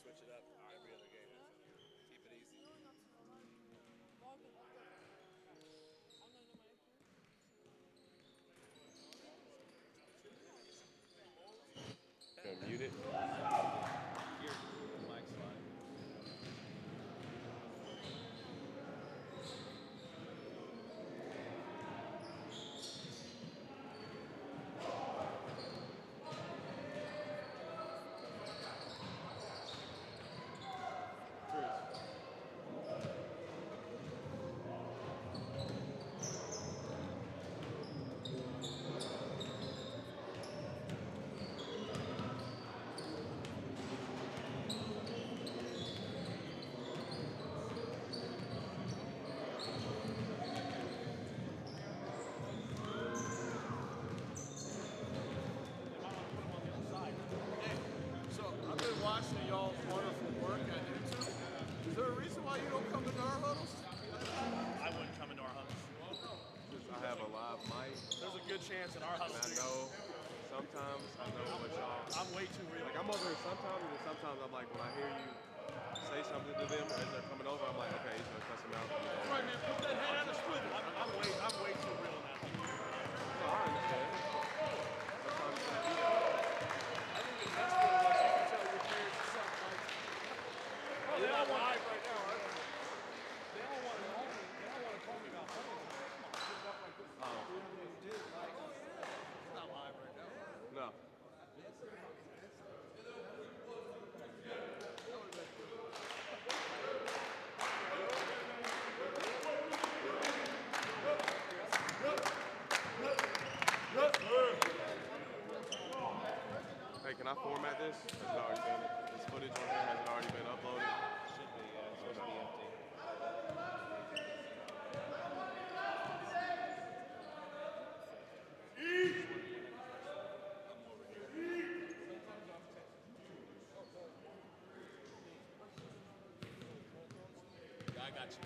switch it up every other game. Keep it easy. Gonna mute it. Your mic's fine. So I've been watching y'all's wonderful work at YouTube. Is there a reason why you don't come to our huddles? I wouldn't come into our huddles. I have a live mic. There's a good chance in our huddles. And I know sometimes I know what y'all. I'm way too real. Like I'm over here sometimes, and then sometimes I'm like when I hear you say something to them as they're coming over, I'm like, okay, he's gonna cuss them out. Right, man, put that hand on the swivel. I'm way too real now. No, I understand. Sometimes you gotta be that. I think the best way was you can tell your parents or something like, oh, they all want live right now, right? They all want to call me. They all want to call me about huddles. It's not live right now. No. Hey, can I format this? Has it already been, this footage on here, has it already been uploaded? Should be, yeah. It's supposed to be empty. I got you.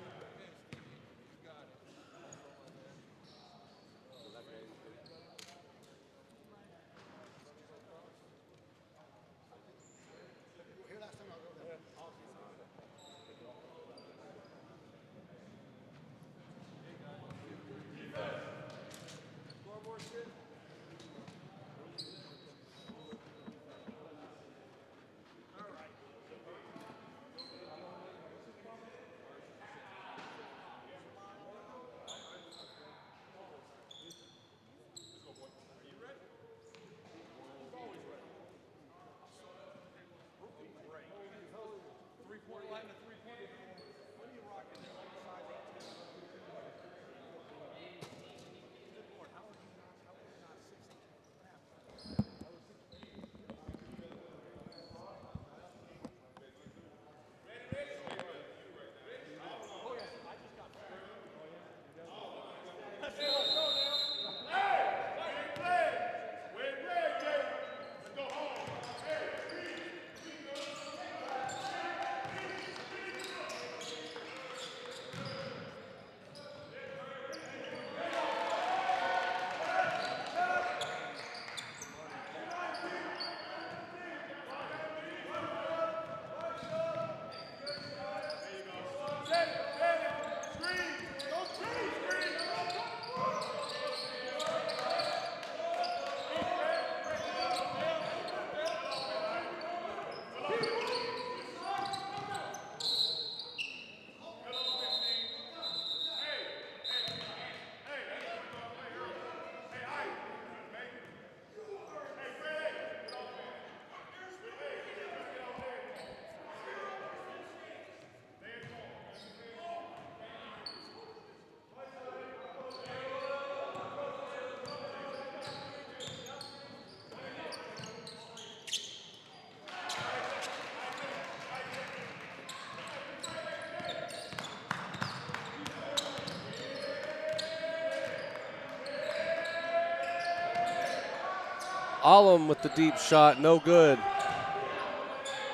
Alum with the deep shot, no good.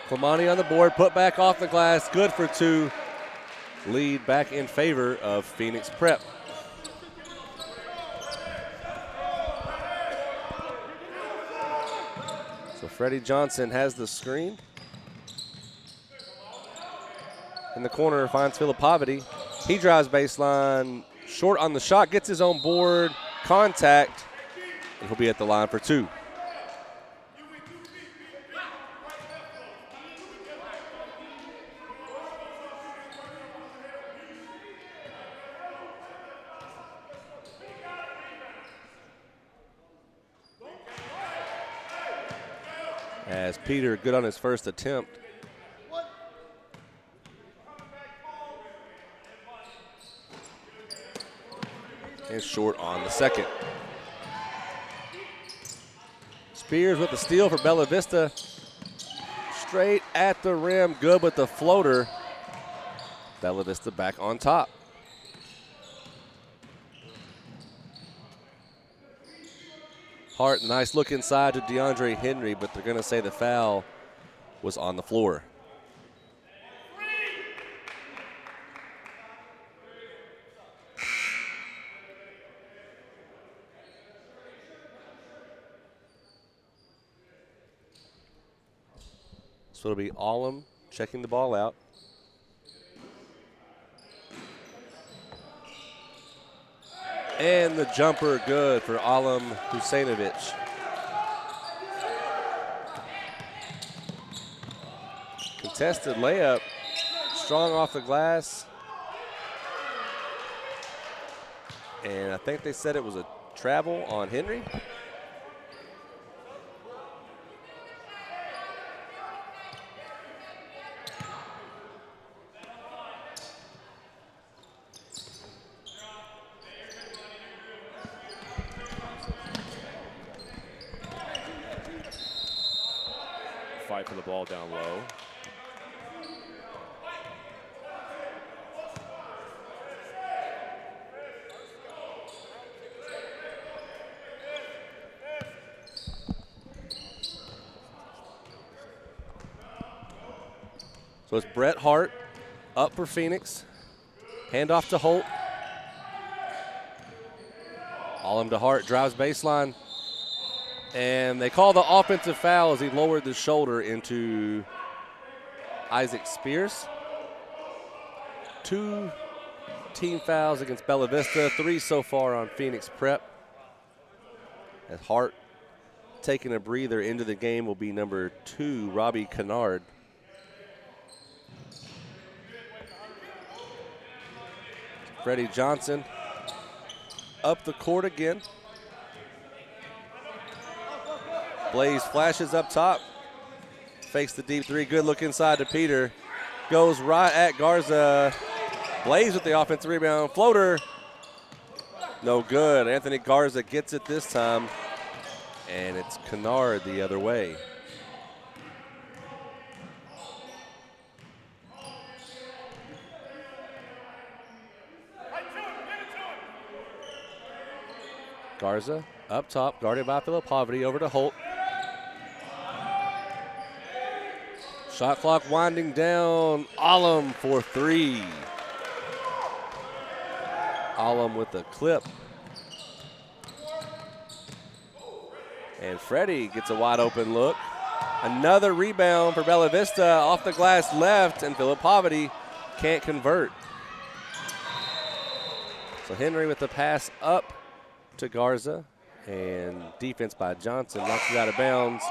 Clemani on the board, put back off the glass, good for two. Lead back in favor of Phoenix Prep. So Freddie Johnson has the screen. in the corner, finds Filipovity. He drives baseline, short on the shot, gets his own board, contact, and he'll be at the line for 2. As Peter, good on his first attempt. And short on the second. Spears with the steal for Bella Vista. Straight at the rim, good with the floater. Bella Vista back on top. Hart, nice look inside to DeAndre Henry, but they're going to say the foul was on the floor. So it'll be Allum checking the ball out. And the jumper good for Allum Husseinovic. Contested layup, strong off the glass. And I think they said it was a travel on Henry. Fight for the ball down low. So it's Bret Hart up for Phoenix. Handoff to Holt. Allum to Hart, drives baseline. And they call the offensive foul as he lowered the shoulder into Isaac Spears. 2 team fouls against Bella Vista, 3 so far on Phoenix Prep. As Hart taking a breather into the game will be number 2, Robbie Kennard. Freddie Johnson up the court again. Blaze flashes up top. Fakes the deep 3. Good look inside to Peter. Goes right at Garza. Blaze with the offensive rebound. Floater. No good. Anthony Garza gets it this time. And it's Kennard the other way. Garza up top, guarded by Filipovity, over to Holt. Shot clock winding down. Allum for 3. Allum with the clip. And Freddie gets a wide open look. Another rebound for Bella Vista off the glass left, and Filipovity can't convert. So Henry with the pass up to Garza, and defense by Johnson knocks it out of bounds.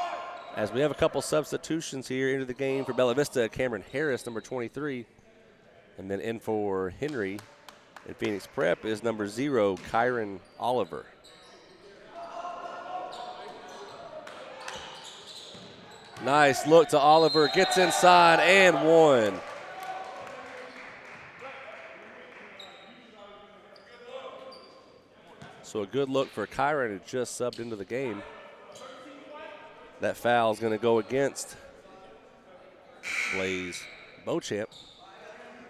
As we have a couple substitutions here into the game for Bella Vista, Cameron Harris, number 23, and then in for Henry in Phoenix Prep is number 0, Kyron Oliver. Nice look to Oliver, gets inside and 1. So a good look for Kyron, who just subbed into the game. That foul is going to go against Blaze Beauchamp.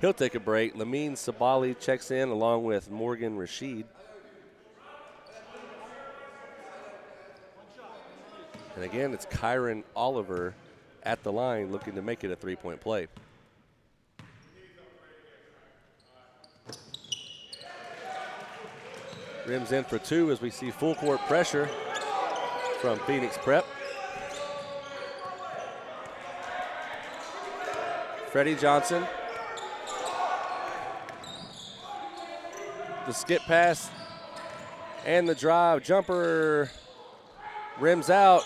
He'll take a break. Lamine Sabali checks in along with Morgan Rashid. And again, it's Kyron Oliver at the line looking to make it a 3-point play. Rims in for 2 as we see full court pressure from Phoenix Prep. Freddie Johnson The skip pass and the drive. Jumper rims out.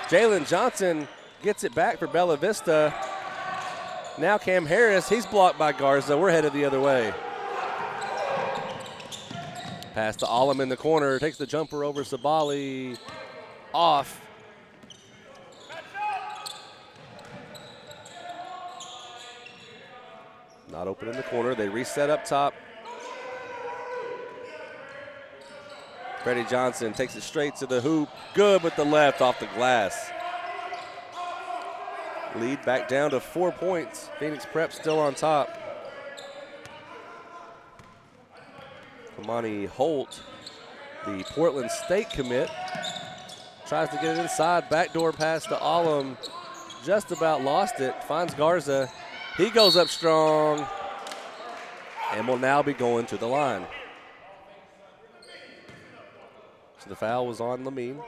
Jalen Johnson gets it back for Bella Vista. Now Cam Harris, he's blocked by Garza. We're headed the other way. Pass to Alam in the corner. Takes the jumper over Sabali. Off. Not open in the corner. They reset up top. Freddie Johnson takes it straight to the hoop. Good with the left off the glass. Lead back down to 4 points. Phoenix Prep still on top. Kamani Holt, the Portland State commit, tries to get it inside. Backdoor pass to Alam. Just about lost it. Finds Garza. He goes up strong and will now be going to the line. So the foul was on Lamine.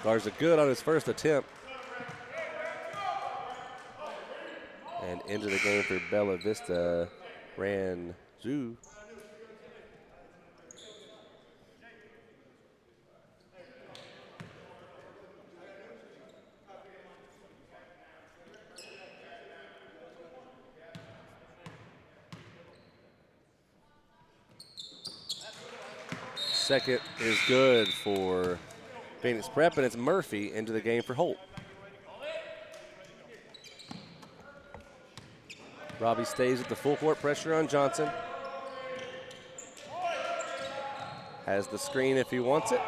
Garza good on his first attempt. And into the game for Bella Vista, Ran Zhu. Second is good for Phoenix Prep, and it's Murphy into the game for Holt. Robbie stays with the full court pressure on Johnson. Has the screen if he wants it.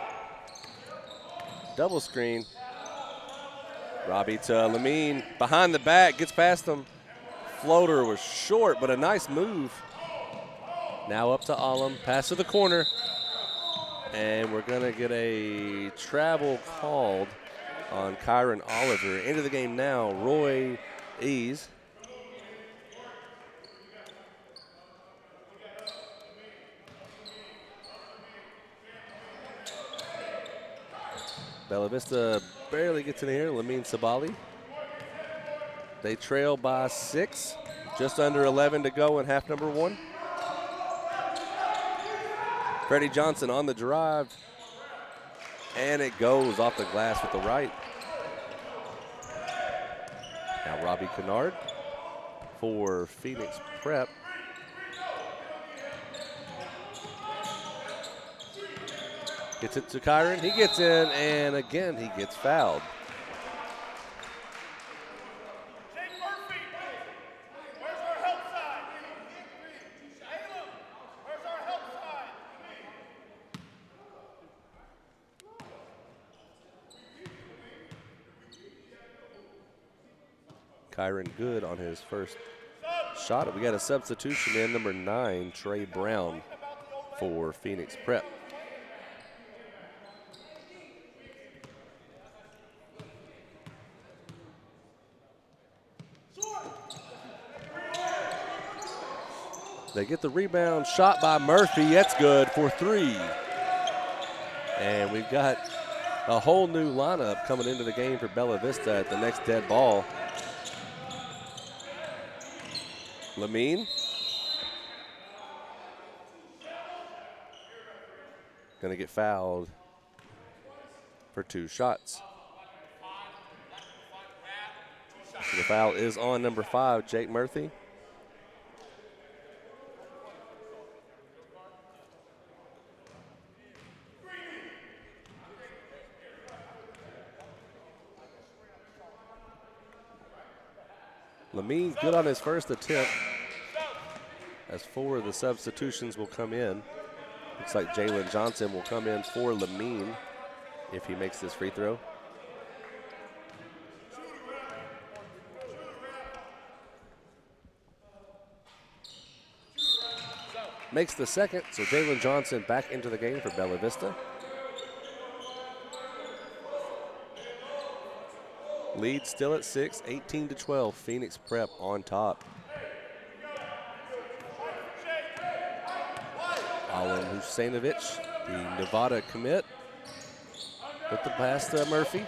Double screen. Robbie to Lamine. Behind the back, gets past him. Floater was short, but a nice move. Now up to Alam. Pass to the corner. And we're going to get a travel called on Kyron Oliver. Into the game now, Roy Ease. Bella Vista barely gets in here. Lamine Sabali. They trail by 6. Just under 11 to go in half number 1. Freddie Johnson on the drive. And it goes off the glass with the right. Now Robbie Kennard for Phoenix Prep. Gets it to Kyron. He gets in, and again, he gets fouled. Kyron good on his first shot. We got a substitution in, number 9, Trey Brown for Phoenix Prep. They get the rebound, shot by Murphy. That's good for 3. And we've got a whole new lineup coming into the game for Bella Vista at the next dead ball. Lamine. Gonna get fouled for 2 shots. So the foul is on number 5, Jake Murphy. Lamine good on his first attempt, as 4 of the substitutions will come in. Looks like Jalen Johnson will come in for Lamine if he makes this free throw. Makes the second, so Jalen Johnson back into the game for Bella Vista. Lead still at 6, 18-12. Phoenix Prep on top. Alan Husainovich, the Nevada commit, with the pass to Murphy.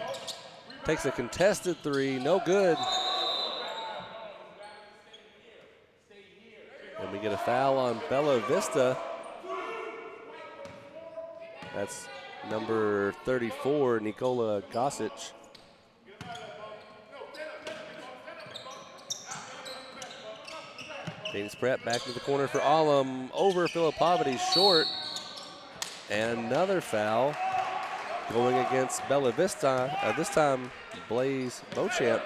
Takes a contested three, no good. And we get a foul on Bella Vista. That's number 34, Nikola Gosic. Phoenix Prep back to the corner for Alum, over Filipovity, short. And another foul going against Bella Vista. This time, Blaze Beauchamp.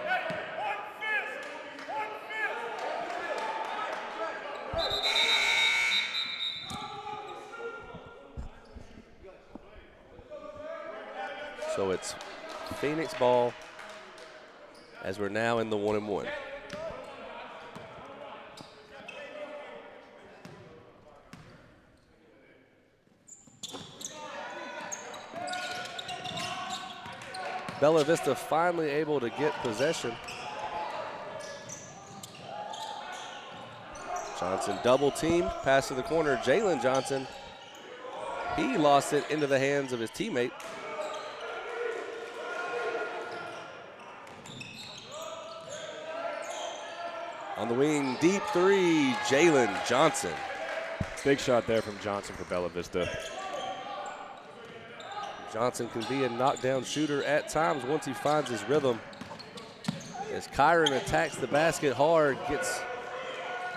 So it's Phoenix ball as we're now in the 1-and-1. Bella Vista finally able to get possession. Johnson double team, pass to the corner. Jalen Johnson, he lost it into the hands of his teammate. On the wing, deep three, Jalen Johnson. Big shot there from Johnson for Bella Vista. Johnson can be a knockdown shooter at times once he finds his rhythm. As Kyron attacks the basket hard, gets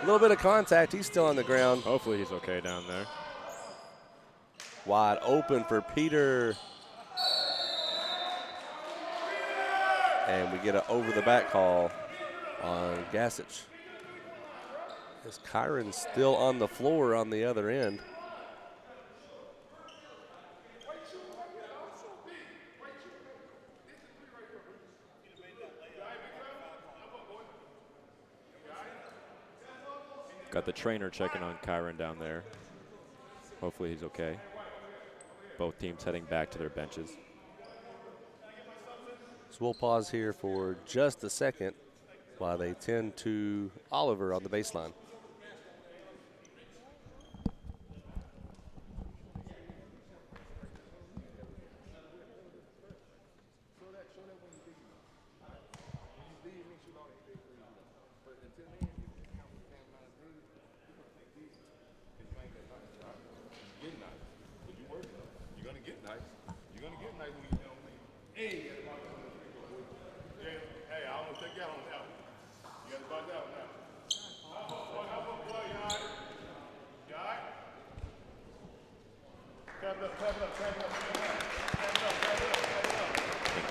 a little bit of contact. He's still on the ground. Hopefully he's okay down there. Wide open for Peter. And we get an over-the-back call on Gasic. As Kyron's still on the floor on the other end. Got the trainer checking on Kyron down there. Hopefully he's okay. Both teams heading back to their benches. So we'll pause here for just a second while they tend to Oliver on the baseline.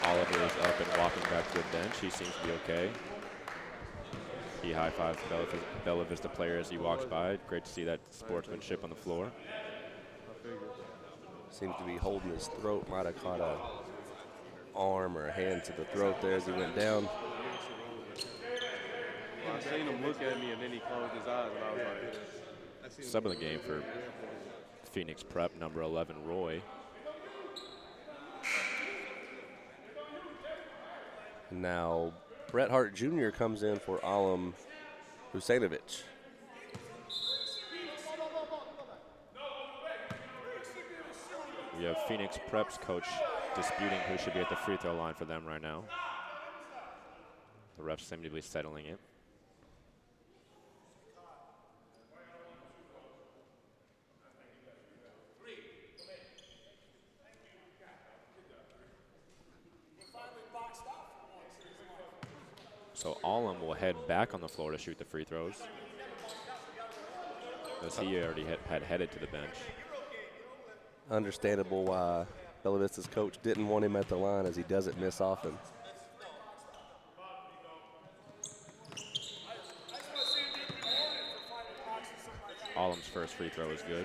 Oliver is up and walking back to the bench. He seems to be okay. He high-fives Bella Vista player as he walks by. Great to see that sportsmanship on the floor. Seems to be holding his throat. Might have caught a arm or a hand to the throat there as he went down. I seen him look at me and then he closed his eyes and I was like, Sub of the game for Phoenix Prep, number 11, Roy. Now, Bret Hart Jr. comes in for Alam Husainovich. We have Phoenix Prep's coach disputing who should be at the free throw line for them right now. The refs seem to be settling it. So Alam will head back on the floor to shoot the free throws, as he already had headed to the bench. Understandable why Bella Vista's coach didn't want him at the line, as he doesn't miss often. Alam's first free throw is good.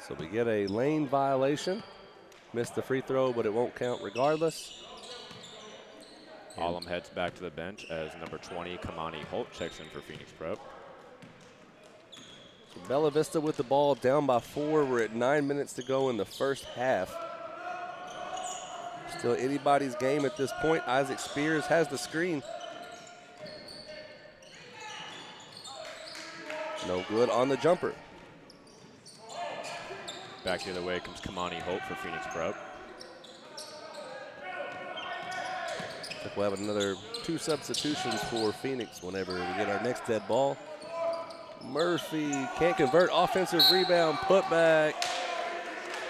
So we get a lane violation. Missed the free throw, but it won't count regardless. Alam heads back to the bench as number 20, Kamani Holt, checks in for Phoenix Prep. So Bella Vista with the ball down by 4. We're at 9 minutes to go in the first half. Still anybody's game at this point. Isaac Spears has the screen. No good on the jumper. Back the other way comes Kamani Holt for Phoenix Prep. I think we'll have another 2 substitutions for Phoenix whenever we get our next dead ball. Murphy can't convert. Offensive rebound, put back.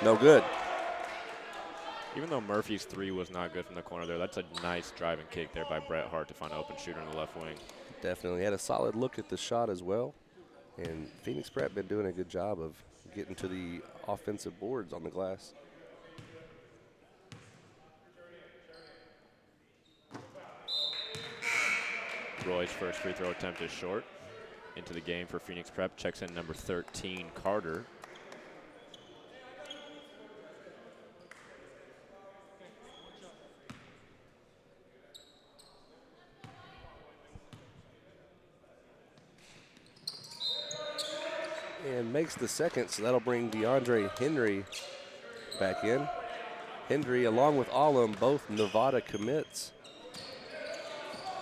No good. Even though Murphy's 3 was not good from the corner there, that's a nice driving kick there by Bret Hart to find an open shooter in the left wing. Definitely had a solid look at the shot as well. And Phoenix Prep been doing a good job of getting to the offensive boards on the glass. Roy's first free throw attempt is short. Into the game for Phoenix Prep, checks in number 13, Carter. And makes the second, so that'll bring DeAndre Henry back in. Henry, along with Allum, both Nevada commits.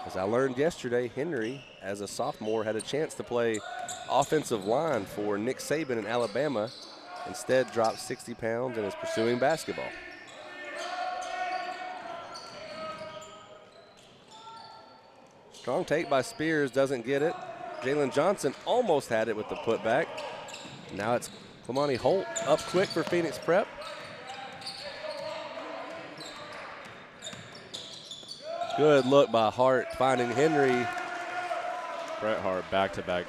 As I learned yesterday, Henry, as a sophomore, had a chance to play offensive line for Nick Saban in Alabama. Instead, dropped 60 pounds and is pursuing basketball. Strong take by Spears, doesn't get it. Jalen Johnson almost had it with the putback. Now it's Kamani Holt up quick for Phoenix Prep. Good look by Hart, finding Henry. Bret Hart back-to-back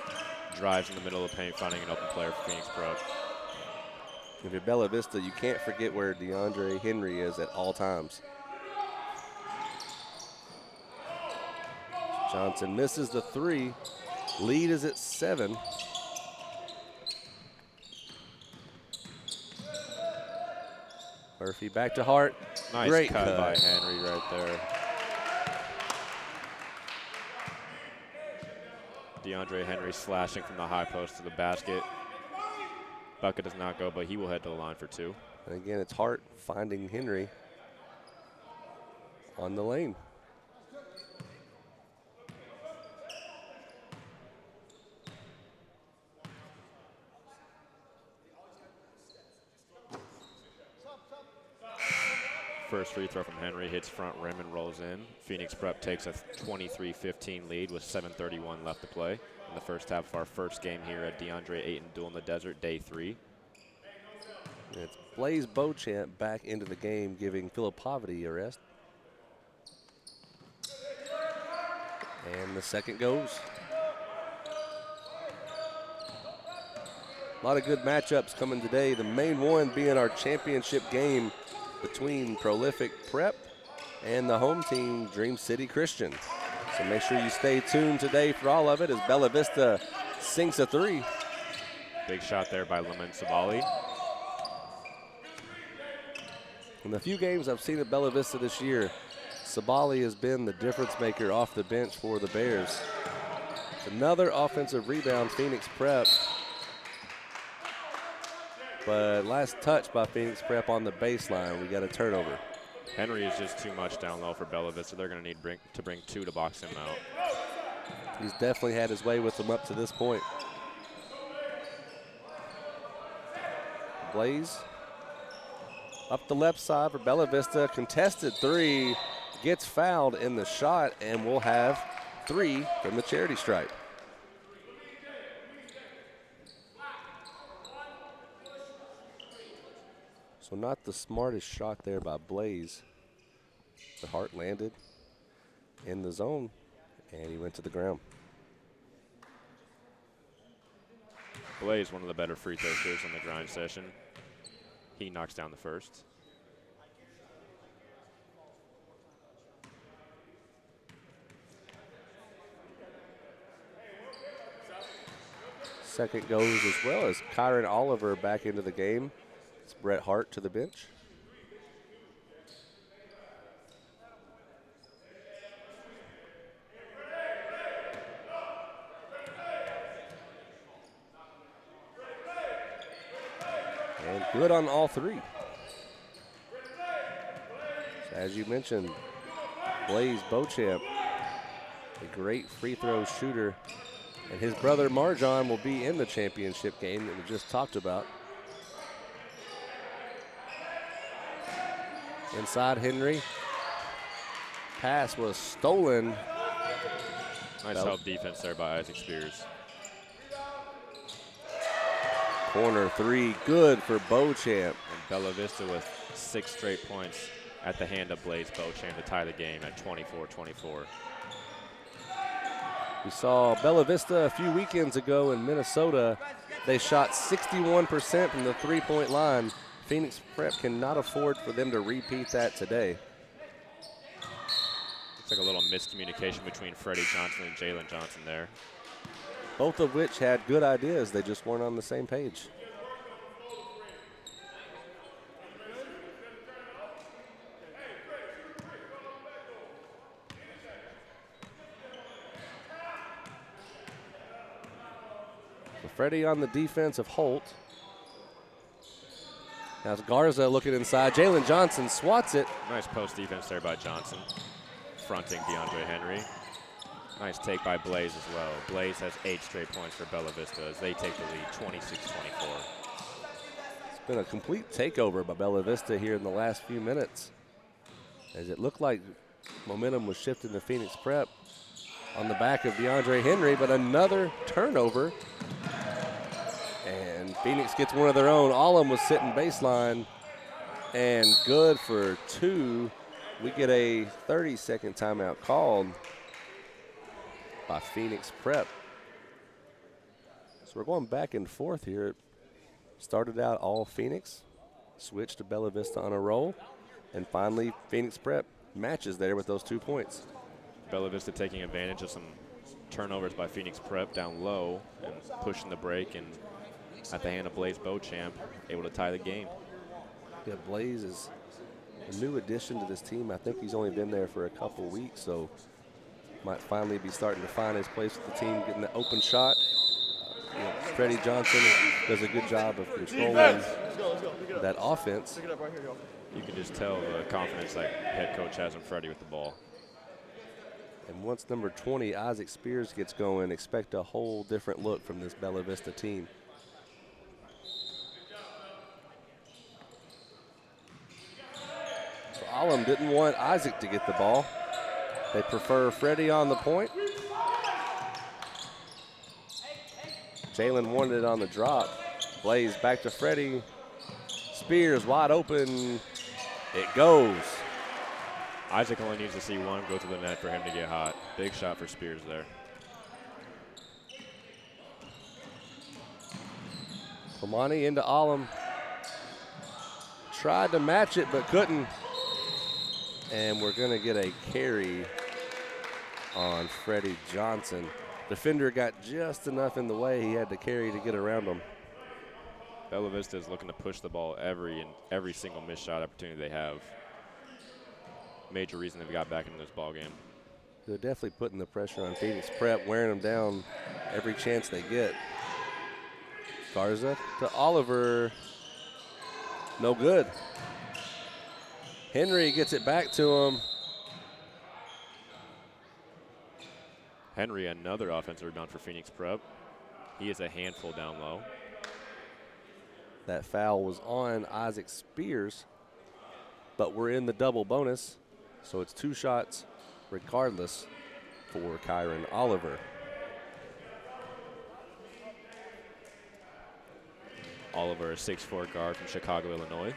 drives in the middle of the paint, finding an open player for Phoenix Prep. If you're Bella Vista, you can't forget where DeAndre Henry is at all times. Johnson misses the 3. Lead is at 7. Murphy back to Hart. Nice Great cut by Henry right there. DeAndre Henry slashing from the high post to the basket. Bucket does not go, but he will head to the line for 2. And again, it's Hart finding Henry on the lane. First free throw from Henry hits front rim and rolls in. Phoenix Prep takes a 23-15 lead with 7:31 left to play in the first half of our first game here at DeAndre Ayton Duel in the Desert, day 3. And it's Blaze Beauchamp back into the game, giving Philip Poverty a rest. And the second goes. A lot of good matchups coming today. The main one being our championship game between Prolific Prep and the home team, Dream City Christian. So make sure you stay tuned today for all of it as Bella Vista sinks a 3. Big shot there by Lamont Sabali. In the few games I've seen at Bella Vista this year, Sabali has been the difference maker off the bench for the Bears. Another offensive rebound, Phoenix Prep. But last touch by Phoenix Prep on the baseline. We got a turnover. Henry is just too much down low for Bella Vista. They're going to need to bring 2 to box him out. He's definitely had his way with them up to this point. Blaze up the left side for Bella Vista. Contested 3. Gets fouled in the shot, and we'll have 3 from the charity stripe. So not the smartest shot there by Blaze. The Hart landed in the zone, and he went to the ground. Blaze, one of the better free throw shooters on the grind session. He knocks down the first. Second goes as well as Kyron Oliver back into the game. It's Bret Hart to the bench. And good on all three. So as you mentioned, Blaze Beauchamp, a great free throw shooter. And his brother Marjon will be in the championship game that we just talked about. Inside Henry. Pass was stolen. Nice help defense there by Isaac Spears. Corner three, good for Beauchamp. And Bella Vista with 6 straight points at the hand of Blaze Beauchamp to tie the game at 24-24. We saw Bella Vista a few weekends ago in Minnesota. They shot 61% from the three-point line. Phoenix Prep cannot afford for them to repeat that today. Looks like a little miscommunication between Freddie Johnson and Jalen Johnson there. Both of which had good ideas. They just weren't on the same page. So Freddie on the defense of Holt. Now it's Garza looking inside. Jalen Johnson swats it. Nice post defense there by Johnson, fronting DeAndre Henry. Nice take by Blaze as well. Blaze has 8 straight points for Bella Vista as they take the lead 26-24. It's been a complete takeover by Bella Vista here in the last few minutes, as it looked like momentum was shifting to Phoenix Prep on the back of DeAndre Henry, but another turnover. And Phoenix gets one of their own. Allum was sitting baseline, and good for 2. We get a 30-second timeout called by Phoenix Prep. So we're going back and forth here. It started out all Phoenix, switched to Bella Vista on a roll, and finally Phoenix Prep matches there with those 2 points. Bella Vista taking advantage of some turnovers by Phoenix Prep down low and pushing the break, and at the hand of Blaze Beauchamp, able to tie the game. Yeah, Blaze is a new addition to this team. I think he's only been there for a couple weeks, so might finally be starting to find his place with the team, getting the open shot. Freddie Johnson does a good job of controlling that offense. You can just tell the confidence that head coach has in Freddie with the ball. And once number 20, Isaac Spears, gets going, expect a whole different look from this Bella Vista team. So Allum didn't want Isaac to get the ball. They prefer Freddie on the point. Jalen wanted it on the drop. Blaze back to Freddie. Spears wide open. It goes. Isaac only needs to see one go to the net for him to get hot. Big shot for Spears there. Komani into Allum. Tried to match it but couldn't. And we're going to get a carry on Freddie Johnson. Defender got just enough in the way. He had to carry to get around him. Bella Vista is looking to push the ball every single missed shot opportunity they have. Major reason they've got back into this ball game. They're definitely putting the pressure on Phoenix Prep, wearing them down every chance they get. Garza to Oliver. No good. Henry gets it back to him. Henry, another offensive rebound for Phoenix Prep. He is a handful down low. That foul was on Isaac Spears, but we're in the double bonus, so it's 2 shots regardless for Kyron Oliver. Oliver, a 6'4" guard from Chicago, Illinois.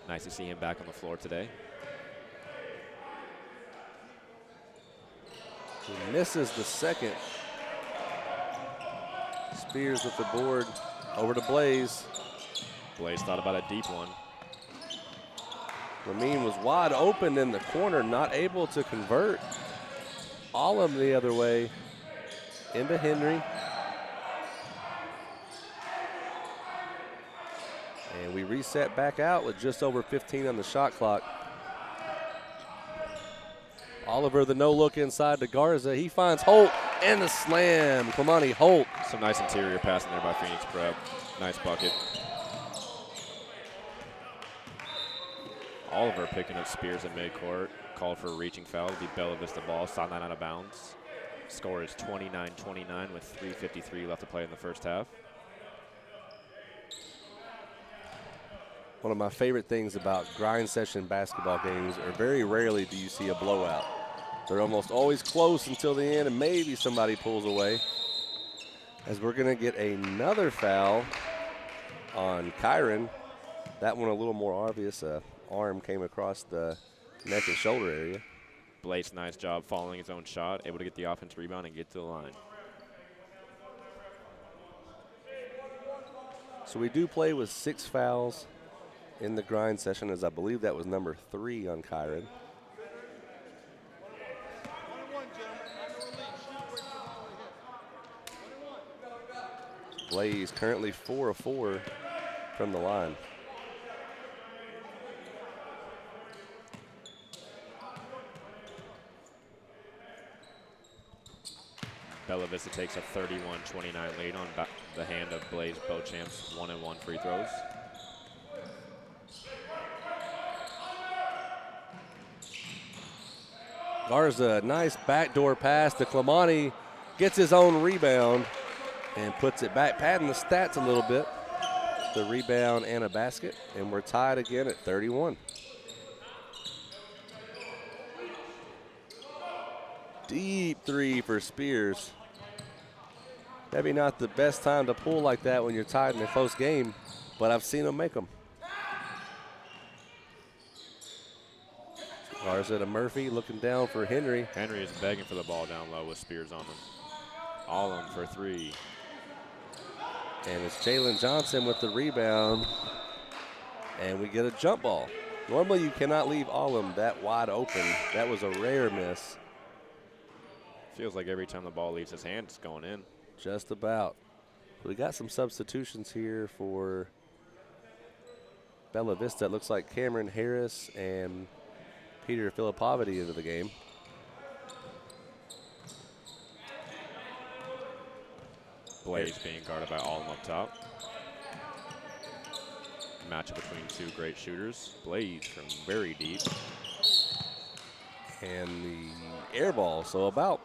Nice to see him back on the floor today. He misses the second. Spears with the board over to Blaze. Blaze thought about a deep one. Lamine was wide open in the corner, not able to convert. Allum the other way into Henry. And we reset back out with just over 15 on the shot clock. Oliver, the no look inside to Garza. He finds Holt. And the slam. Clemani Holt. Some nice interior passing there by Phoenix Prep. Nice bucket. Oliver picking up Spears at midcourt. Called for a reaching foul. It'll be Bella Vista ball. Sideline out of bounds. Score is 29-29 with 3:53 left to play in the first half. One of my favorite things about grind session basketball games are very rarely do you see a blowout. They're almost always close until the end, and maybe somebody pulls away. As we're going to get another foul on Kyron. That one a little more obvious. Arm came across the neck and shoulder area. Blake's nice job following his own shot, able to get the offensive rebound and get to the line. So we do play with 6 fouls in the grind session, as I believe that was number 3 on Kyron. Blaze currently 4 of 4 from the line. Bella Vista takes a 31-29 lead on the hand of Blaze Beauchamp's 1-and-1 free throws. Garza, nice backdoor pass to Clemani, gets his own rebound and puts it back, padding the stats a little bit. The rebound and a basket, and we're tied again at 31. Deep 3 for Spears. Maybe not the best time to pull like that when you're tied in a close game, but I've seen him make them. Garza to Murphy, looking down for Henry. Henry is begging for the ball down low with Spears on him. Allum for 3. And it's Jalen Johnson with the rebound. And we get a jump ball. Normally you cannot leave Allum that wide open. That was a rare miss. Feels like every time the ball leaves his hand, it's going in. Just about. We got some substitutions here for Bella Vista. It looks like Cameron Harris and Peter Filippovity into the game. Blaze being guarded by Allum up top. Matchup between 2 great shooters. Blaze from very deep. And the air ball, so about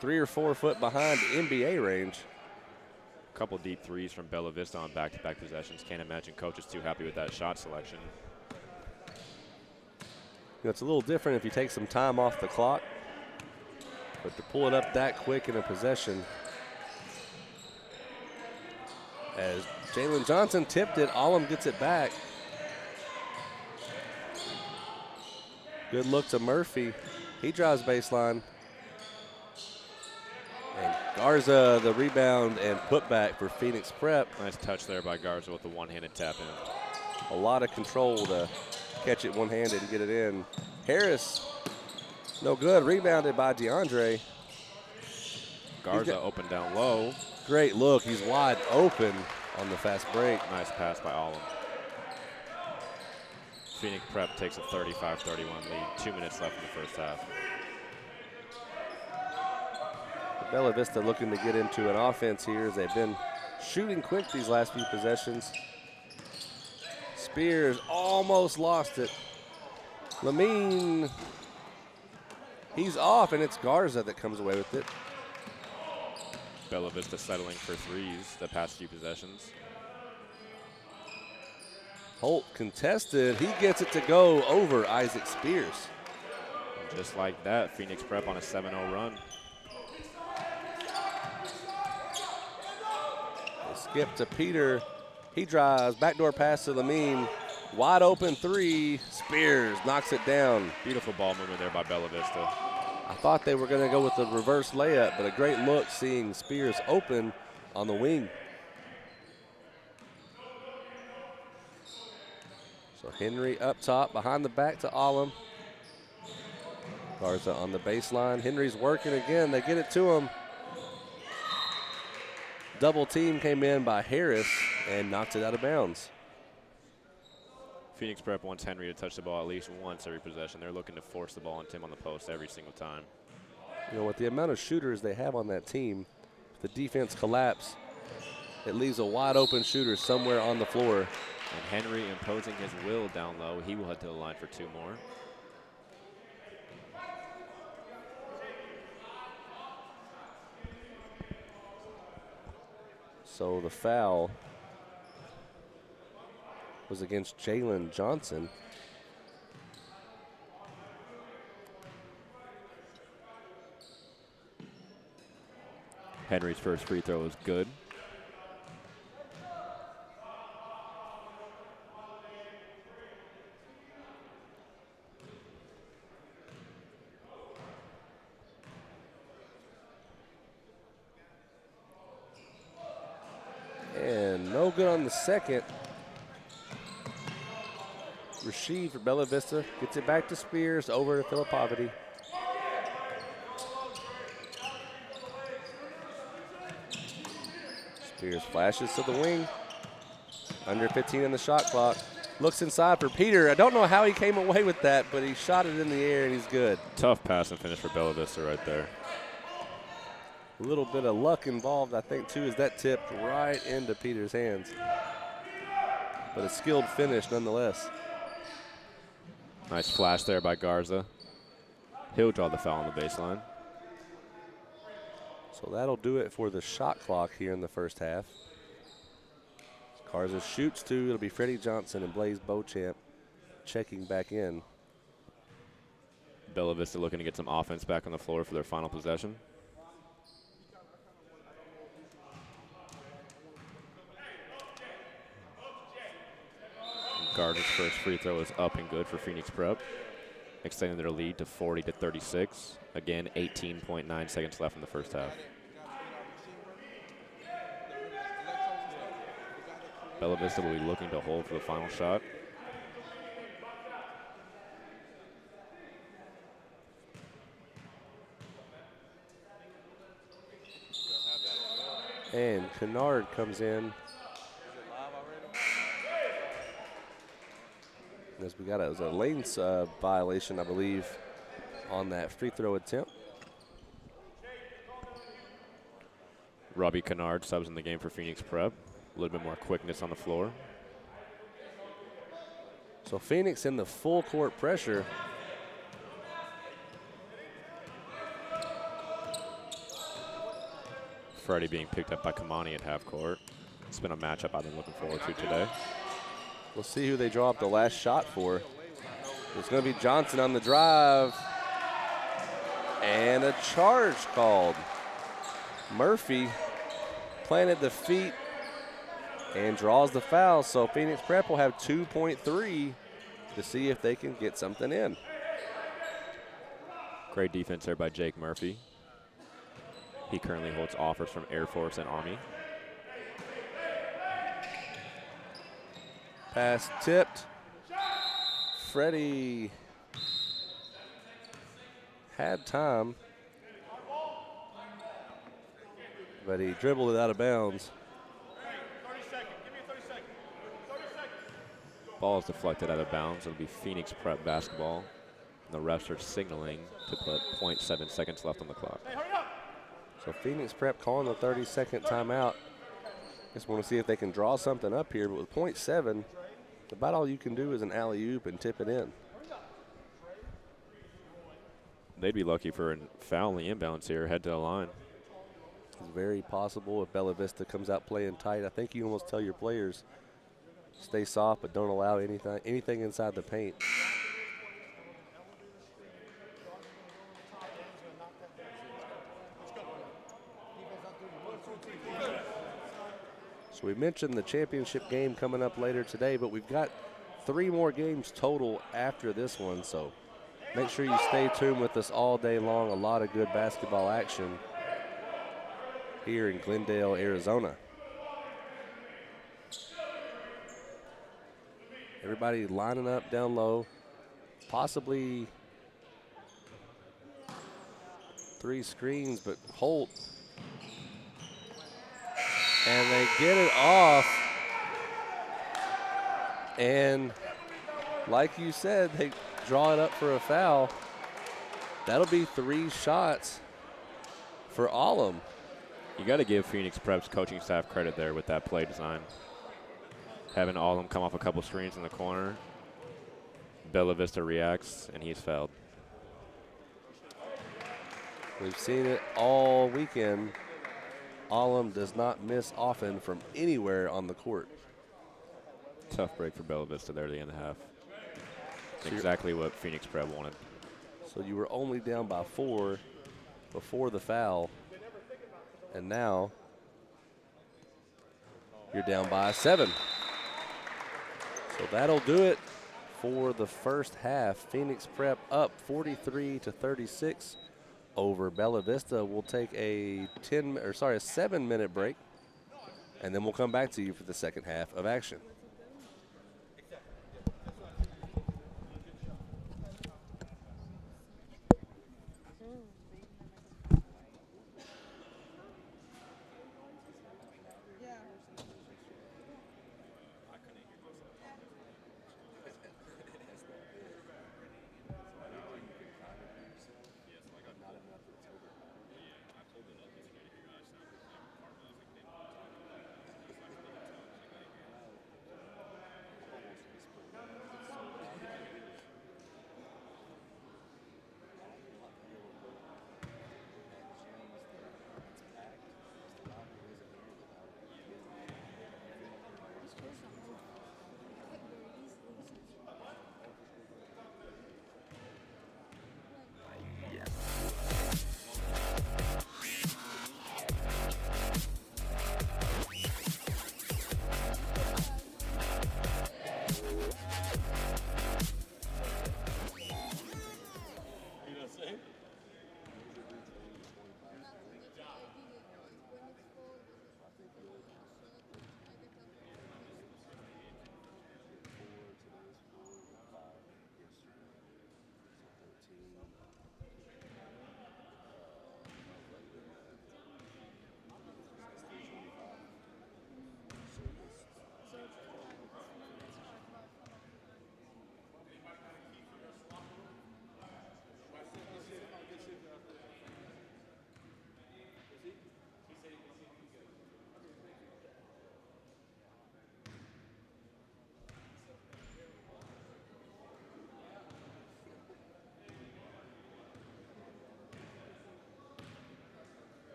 3 or 4 foot behind NBA range. A couple deep threes from Bella Vista on back-to-back possessions. Can't imagine coach is too happy with that shot selection. You know, it's a little different if you take some time off the clock, but to pull it up that quick in a possession. As Jalen Johnson tipped it, Allum gets it back. Good look to Murphy. He drives baseline. And Garza, the rebound and putback for Phoenix Prep. Nice touch there by Garza with the one-handed tap in. A lot of control to catch it one-handed and get it in. Harris, no good. Rebounded by DeAndre. Garza open down low. Great look. He's wide open on the fast break. Nice pass by Allum. Phoenix Prep takes a 35-31 lead. 2 minutes left in the first half. Bella Vista looking to get into an offense here as they've been shooting quick these last few possessions. Spears almost lost it. Lamine, he's off, and it's Garza that comes away with it. Bella Vista settling for threes the past few possessions. Holt contested. He gets it to go over Isaac Spears. And just like that, Phoenix Prep on a 7-0 run. They skip to Peter. He drives. Backdoor pass to Lamine. Wide open 3. Spears knocks it down. Beautiful ball movement there by Bella Vista. I thought they were going to go with the reverse layup, but a great look seeing Spears open on the wing. So Henry up top, behind the back to Allum. Garza on the baseline. Henry's working again. They get it to him. Double team came in by Harris and knocked it out of bounds. Phoenix Prep wants Henry to touch the ball at least once every possession. They're looking to force the ball into him on the post every single time. You know, with the amount of shooters they have on that team, if the defense collapse, it leaves a wide open shooter somewhere on the floor. And Henry imposing his will down low. He will head to the line for 2 more. So the foul was against Jalen Johnson. Henry's first free throw is good. And no good on the second. Rashid for Bella Vista gets it back to Spears, over to Filipovity. Spears flashes to the wing. Under 15 on the shot clock. Looks inside for Peter. I don't know how he came away with that, but he shot it in the air and he's good. Tough pass and finish for Bella Vista right there. A little bit of luck involved, I think, too, as that tipped right into Peter's hands. But a skilled finish nonetheless. Nice flash there by Garza. He'll draw the foul on the baseline. So that'll do it for the shot clock here in the first half. Garza shoots two. It'll be Freddie Johnson and Blaze Beauchamp checking back in. Bella Vista looking to get some offense back on the floor for their final possession. Garza's first free throw is up and good for Phoenix Prep, extending their lead to 40-36. Again, 18.9 seconds left in the first half. Bella Vista will be looking to hold for the final shot. And Kennard comes in. As we got it was a lane violation, I believe, on that free throw attempt. Robbie Kennard subs in the game for Phoenix Prep. A little bit more quickness on the floor. So Phoenix in the full court pressure. Freddie being picked up by Kamani at half court. It's been a matchup I've been looking forward to today. We'll see who they draw up the last shot for. It's going to be Johnson on the drive. And a charge called. Murphy planted the feet and draws the foul. So Phoenix Prep will have 2.3 to see if they can get something in. Great defense there by Jake Murphy. He currently holds offers from Air Force and Army. Pass tipped. Freddie had time, but he dribbled it out of bounds. Ball is deflected out of bounds. It'll be Phoenix Prep basketball. And the refs are signaling to put 0.7 seconds left on the clock. So Phoenix Prep calling the 30-second timeout. Just want to see if they can draw something up here, but with 0.7, about all you can do is an alley-oop and tip it in. They'd be lucky for a foul in the inbounds here, head to the line. It's very possible if Bella Vista comes out playing tight. I think you almost tell your players, stay soft, but don't allow anything inside the paint. So we mentioned the championship game coming up later today, but we've got 3 more games total after this one. So make sure you stay tuned with us all day long. A lot of good basketball action here in Glendale, Arizona. Everybody lining up down low. Possibly 3 screens, but Holt. And they get it off. And like you said, they draw it up for a foul. That'll be 3 shots for Allum. You got to give Phoenix Prep's coaching staff credit there with that play design. Having Allum come off a couple screens in the corner. Bella Vista reacts, and he's fouled. We've seen it all weekend. Allum does not miss often from anywhere on the court. Tough break for Bella Vista there at the end of the half. Exactly what Phoenix Prep wanted. So you were only down by 4 before the foul, and now you're down by 7. So that'll do it for the first half. Phoenix Prep up 43-36 over Bella Vista. We'll take a 7-minute break, and then we'll come back to you for the second half of action.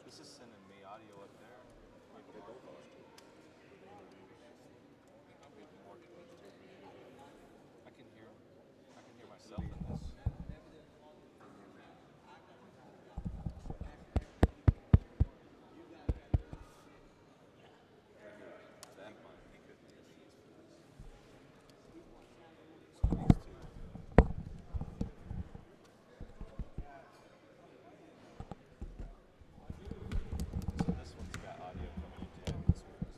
This is sending me audio up there. Maybe they both lost it. I can hear myself in this. That might be good. So these two. So this one's got audio coming into it. This one is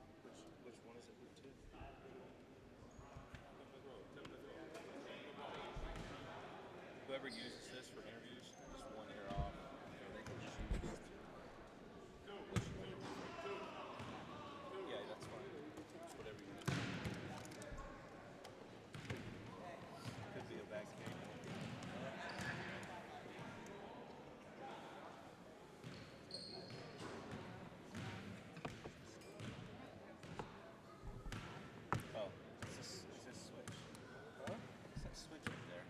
too. Which one is it with two? Whoever uses this for interviews, just one ear off, or they can just use these two. Yeah, that's fine. It's whatever you need. Could be a back game. Oh, is this switch? Huh? Is that switch up there?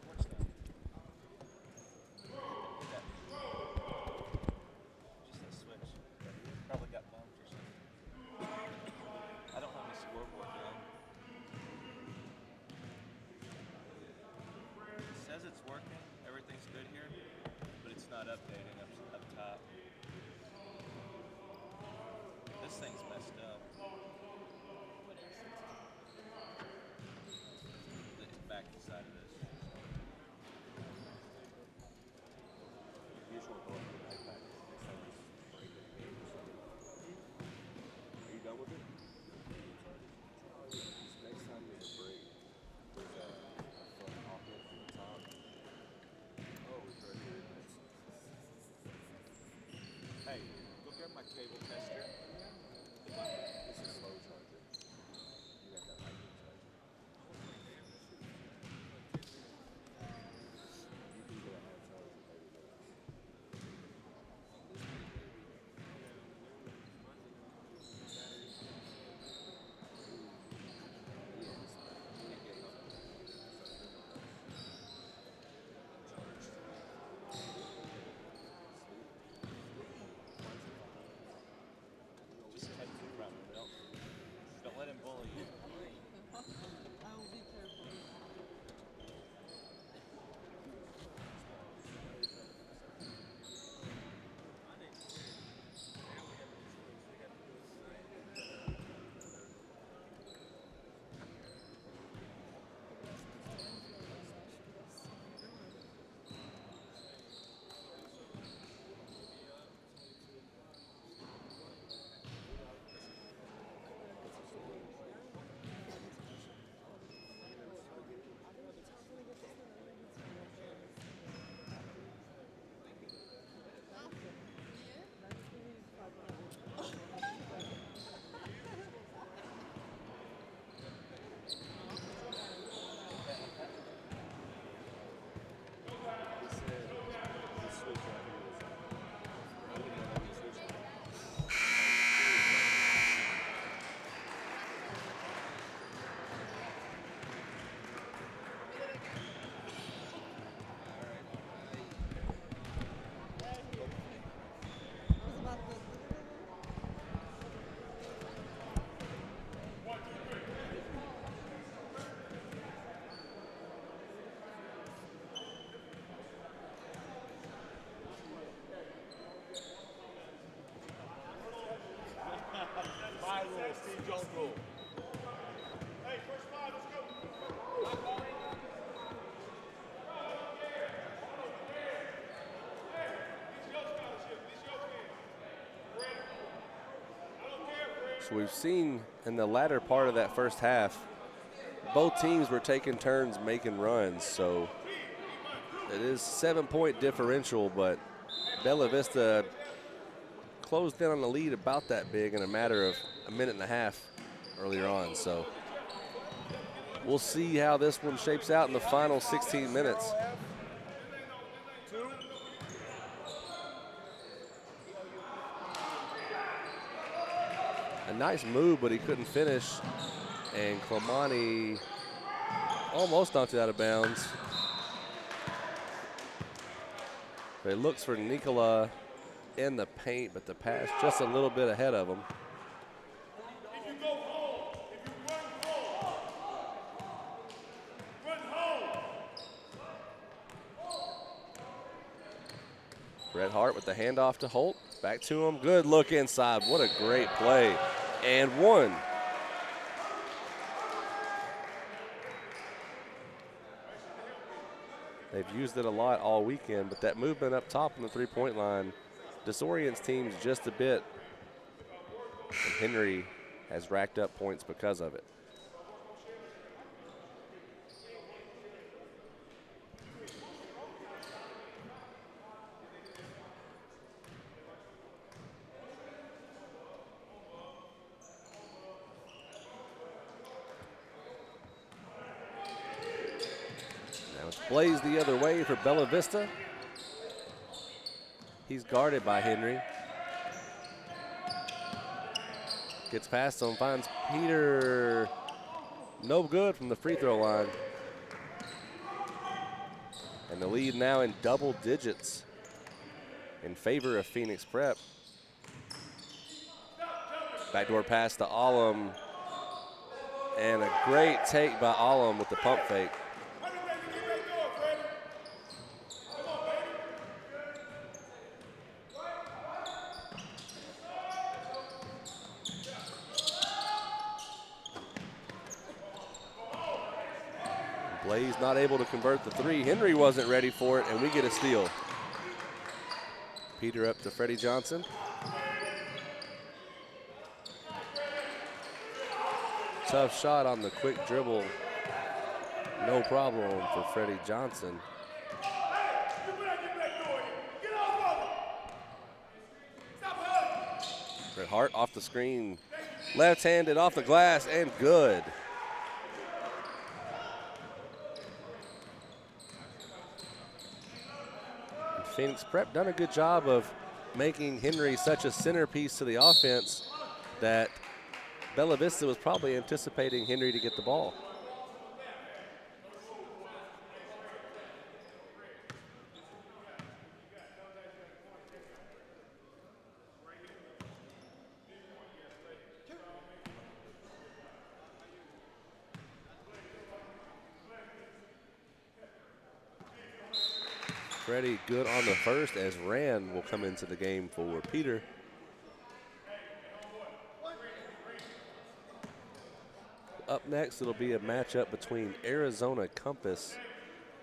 What's that? Hit that. Just that switch. Probably got bumped or something. I don't have a scoreboard down. It says it's working. Everything's good here, but it's not updating up top. This thing's messed up. cable tester. It's a slow charger. You got that lightning charger. You can get a hard charger for $30. Just text him from him. Don't let him bully you. I will be careful. My rule, Steve Jones rule. Hey, first five, let's go. So we've seen in the latter part of that first half, both teams were taking turns making runs. So it is 7-point differential, but Bella Vista closed in on the lead about that big in a matter of a minute and a half earlier on. So we'll see how this one shapes out in the final 16 minutes. A nice move, but he couldn't finish. And Clemani almost knocked it out of bounds. But it looks for Nicola in the paint, but the pass just a little bit ahead of him. If you go home, if you run home. Bret Hart with the handoff to Holt. Back to him. Good look inside. What a great play. And one. They've used it a lot all weekend, but that movement up top on the three-point line disorients teams just a bit. And Henry has racked up points because of it. Now it's Blaze the other way for Bella Vista. He's guarded by Henry. Gets past him, finds Peter. No good from the free throw line. And the lead now in double digits in favor of Phoenix Prep. Backdoor pass to Alum. And a great take by Alum with the pump fake. Blaze not able to convert the three. Henry wasn't ready for it, and we get a steal. Peter up to Freddie Johnson. Tough shot on the quick dribble. No problem for Freddie Johnson. Hart off the screen. Left-handed off the glass and good. And Phoenix Prep done a good job of making Henry such a centerpiece to the offense that Bella Vista was probably anticipating Henry to get the ball. Freddie good on the first as Rand will come into the game for Peter. Up next, it'll be a matchup between Arizona Compass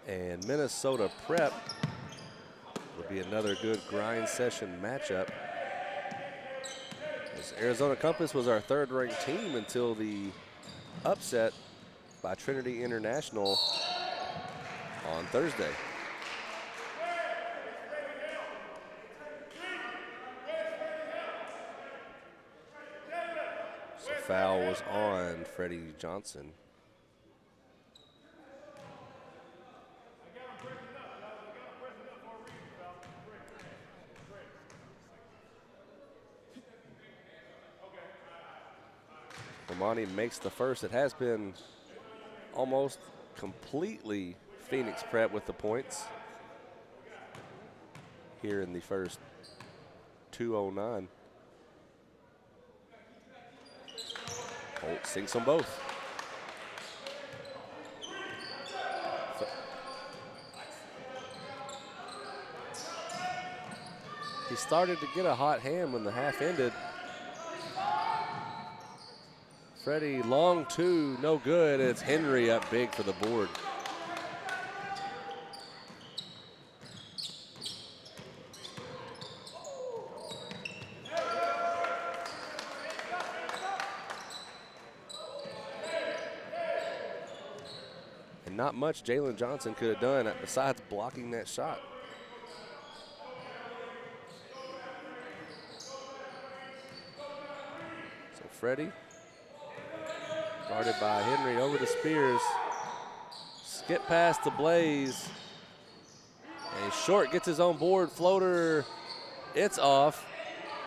and Minnesota Prep. It'll be another good grind session matchup. As Arizona Compass was our third-ranked team until the upset by Trinity International on Thursday. Foul was on Freddie Johnson. Romani makes the first. It has been almost completely Phoenix Prep with the points here in the first 2:09. Holt sinks them both. He started to get a hot hand when the half ended. Freddie, long two, no good. It's Henry up big for the board. Not much Jalen Johnson could have done besides blocking that shot. So Freddie, guarded by Henry, over to Spears. Skip past to Blaze. And Short gets his own board, floater. It's off.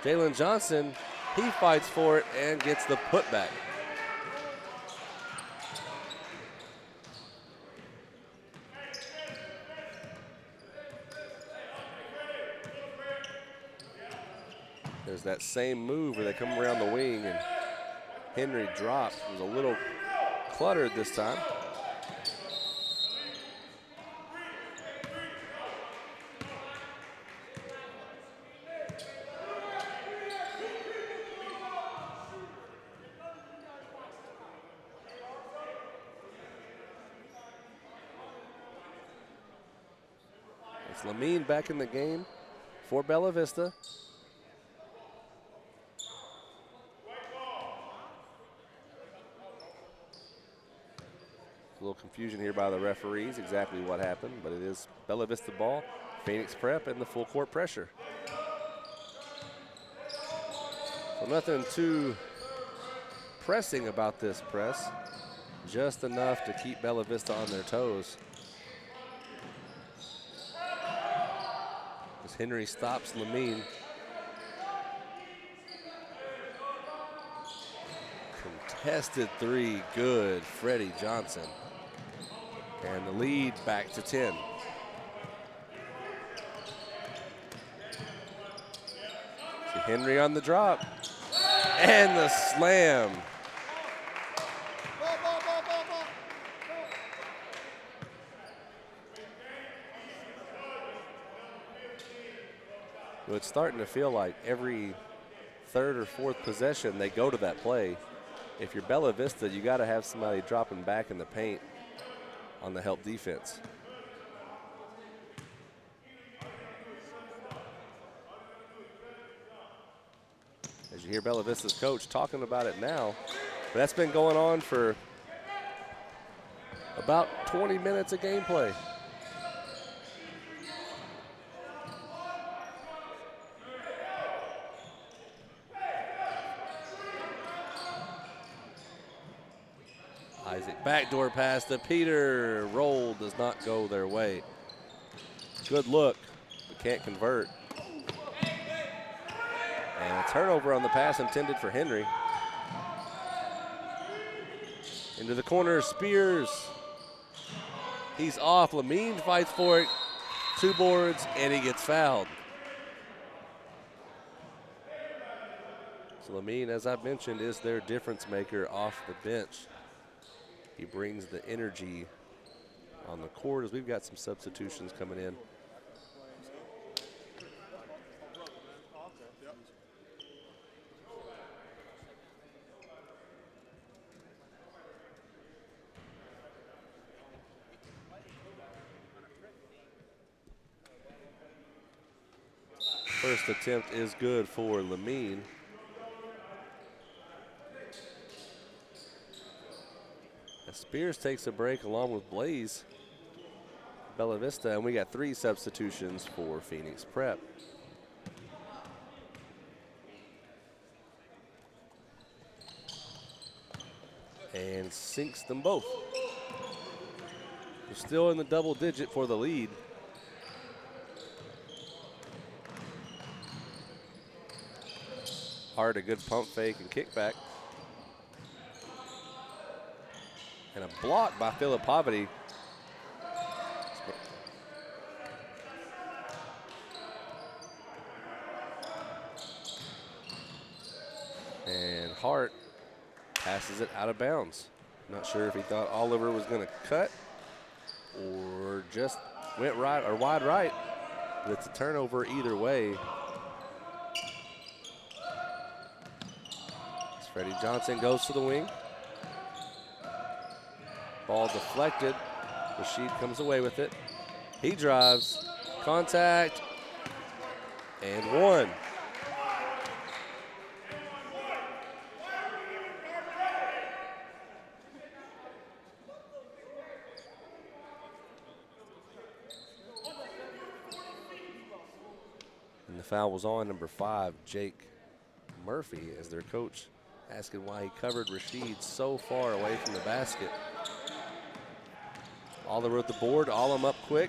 Jalen Johnson, he fights for it and gets the putback. There's that same move where they come around the wing and Henry drops. It was a little cluttered this time. It's Lamine back in the game for Bella Vista. A little confusion here by the referees, exactly what happened, but it is Bella Vista ball, Phoenix Prep, and the full court pressure. So nothing too pressing about this press, just enough to keep Bella Vista on their toes. As Henry stops Lamine. Contested three, good, Freddie Johnson. And the lead back to 10. See Henry on the drop. And the slam. Well, it's starting to feel like every third or fourth possession they go to that play. If you're Bella Vista, you got to have somebody dropping back in the paint on the help defense. As you hear Bella Vista's coach talking about it now, but that's been going on for about 20 minutes of gameplay. Backdoor pass to Peter. Roll does not go their way. Good look, but can't convert. And a turnover on the pass intended for Henry. Into the corner, Spears. He's off. Lamine fights for it. 2 boards, and he gets fouled. So Lamine, as I mentioned, is their difference maker off the bench. He brings the energy on the court as we've got some substitutions coming in. First attempt is good for Lamine. Spears takes a break along with Blaze. Bella Vista, and we got 3 substitutions for Phoenix Prep. And sinks them both. They're still in the double digit for the lead. Hart, a good pump fake and kickback. And a block by Filipovity. And Hart passes it out of bounds. Not sure if he thought Oliver was going to cut or just went right or wide right. But it's a turnover either way. As Freddie Johnson goes to the wing. Ball deflected. Rashid comes away with it. He drives. Contact. And 1. And the foul was on number 5, Jake Murphy, as their coach asking why he covered Rashid so far away from the basket. Oliver at the board, all them up quick.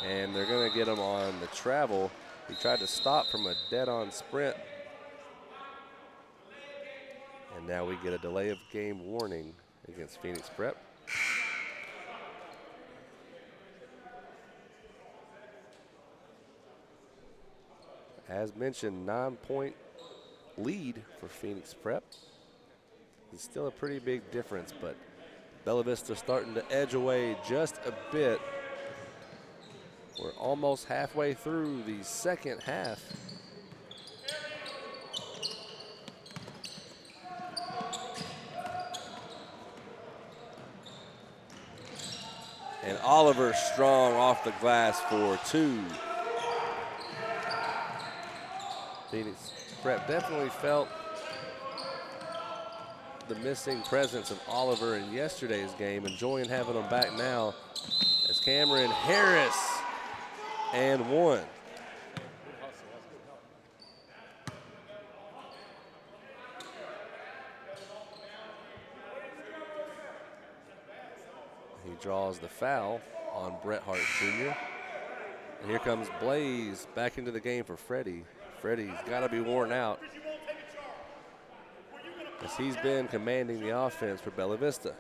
And they're going to get him on the travel. He tried to stop from a dead-on sprint. And now we get a delay of game warning against Phoenix Prep. As mentioned, 9-point lead for Phoenix Prep. It's still a pretty big difference, but Bella Vista starting to edge away just a bit. We're almost halfway through the second half. And Oliver Strong off the glass for 2. Phoenix Prep definitely felt the missing presence of Oliver in yesterday's game. Enjoying having him back now as Cameron Harris and 1. He draws the foul on Bret Hart Jr. And here comes Blaze back into the game for Freddie. Freddie's got to be worn out as he's been commanding the offense for Bella Vista.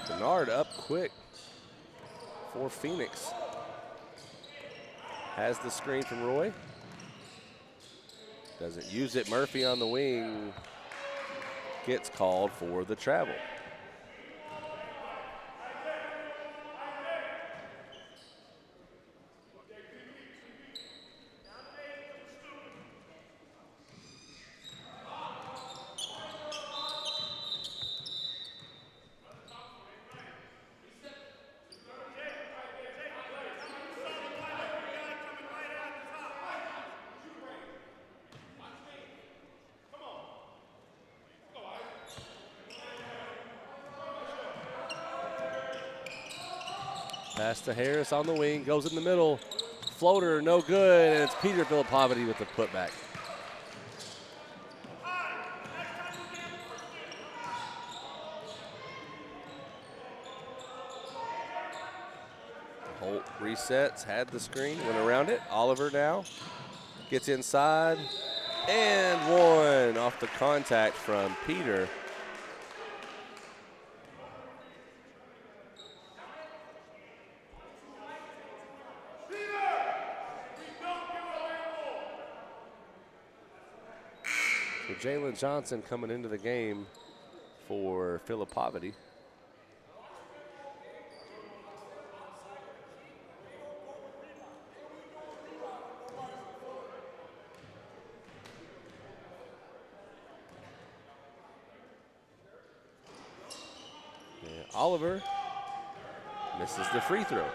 Bernard up quick for Phoenix. Has the screen from Roy. Doesn't use it. Murphy on the wing gets called for the travel. Pass to Harris on the wing, goes in the middle. Floater, no good, and it's Peter Filipovity with the putback. Holt resets, had the screen, went around it. Oliver now gets inside, and one off the contact from Peter. So Jalen Johnson coming into the game for Filipovity. Oliver misses the free throw.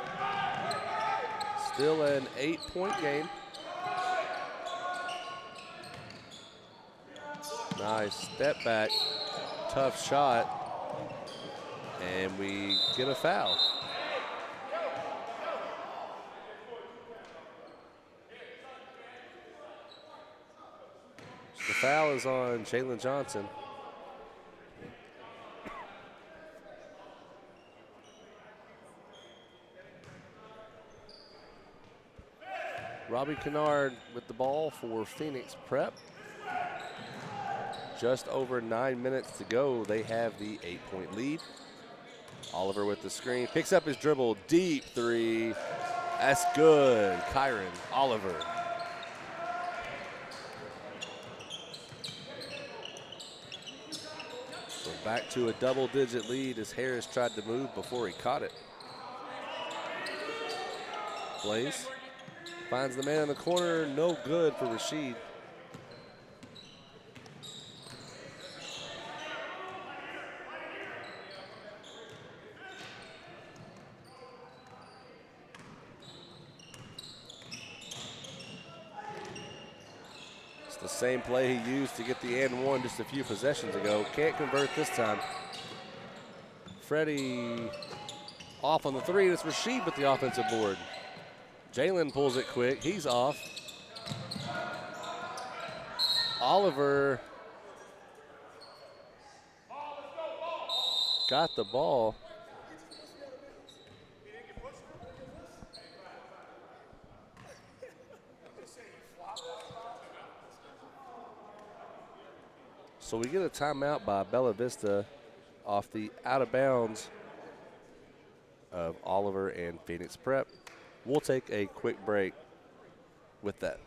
Still an 8-point game. Nice step back, tough shot, and we get a foul. The foul is on Jalen Johnson. Robbie Kennard with the ball for Phoenix Prep. Just over 9 minutes to go. They have the 8-point lead. Oliver with the screen, picks up his dribble, deep three. That's good. Kyron Oliver. So back to a double-digit lead as Harris tried to move before he caught it. Blaze finds the man in the corner, no good for Rashid. It's the same play he used to get the and one just a few possessions ago. Can't convert this time. Freddie off on the three, and it's Rashid with the offensive board. Jalen pulls it quick, he's off. Oliver got the ball. So we get a timeout by Bella Vista off the out of bounds of Oliver and Phoenix Prep. We'll take a quick break with that.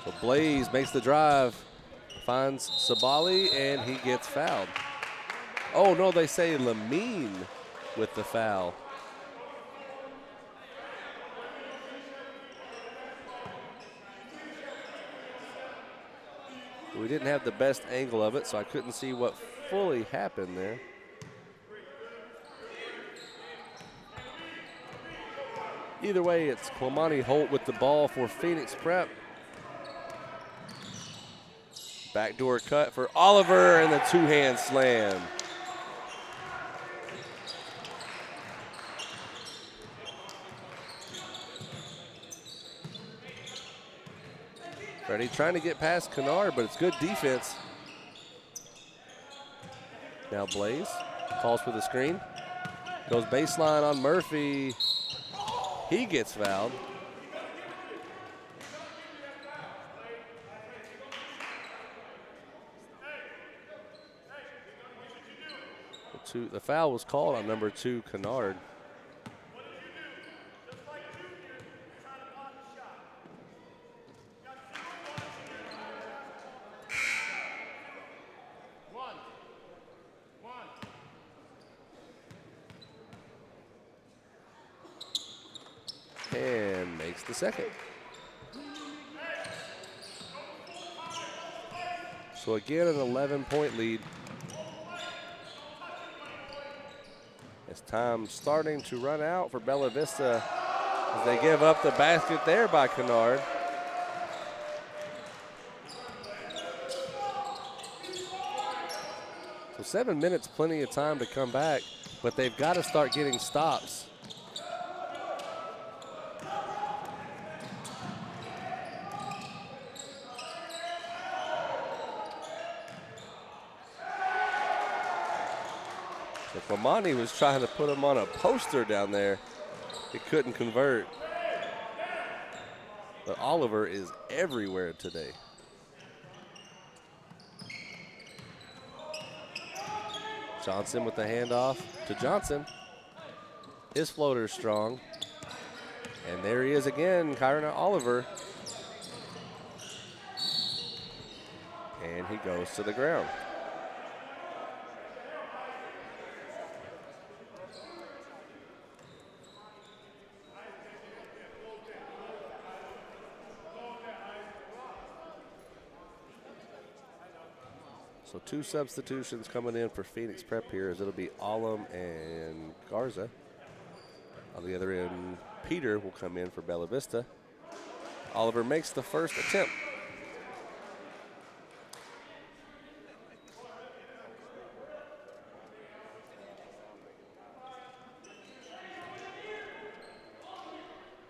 So Blaze makes the drive, finds Sabali, and he gets fouled. Oh, no, they say Lamine with the foul. We didn't have the best angle of it, so I couldn't see what fully happened there. Either way, it's Clemani Holt with the ball for Phoenix Prep. Backdoor cut for Oliver and the two-hand slam. Freddie trying to get past Kennard, but it's good defense. Now Blaze calls for the screen. Goes baseline on Murphy. He gets fouled. The foul was called on number 2, Kennard. And makes the second. So again, an 11-point lead. As time starting to run out for Bella Vista as they give up the basket there by Kennard. So 7 minutes, plenty of time to come back, but they've got to start getting stops. Mamani was trying to put him on a poster down there. He couldn't convert. But Oliver is everywhere today. Johnson with the handoff to Johnson. His floater's strong. And there he is again, Kyron Oliver. And he goes to the ground. So 2 substitutions coming in for Phoenix Prep here, as it'll be Alum and Garza. On the other end, Peter will come in for Bella Vista. Oliver makes the first attempt.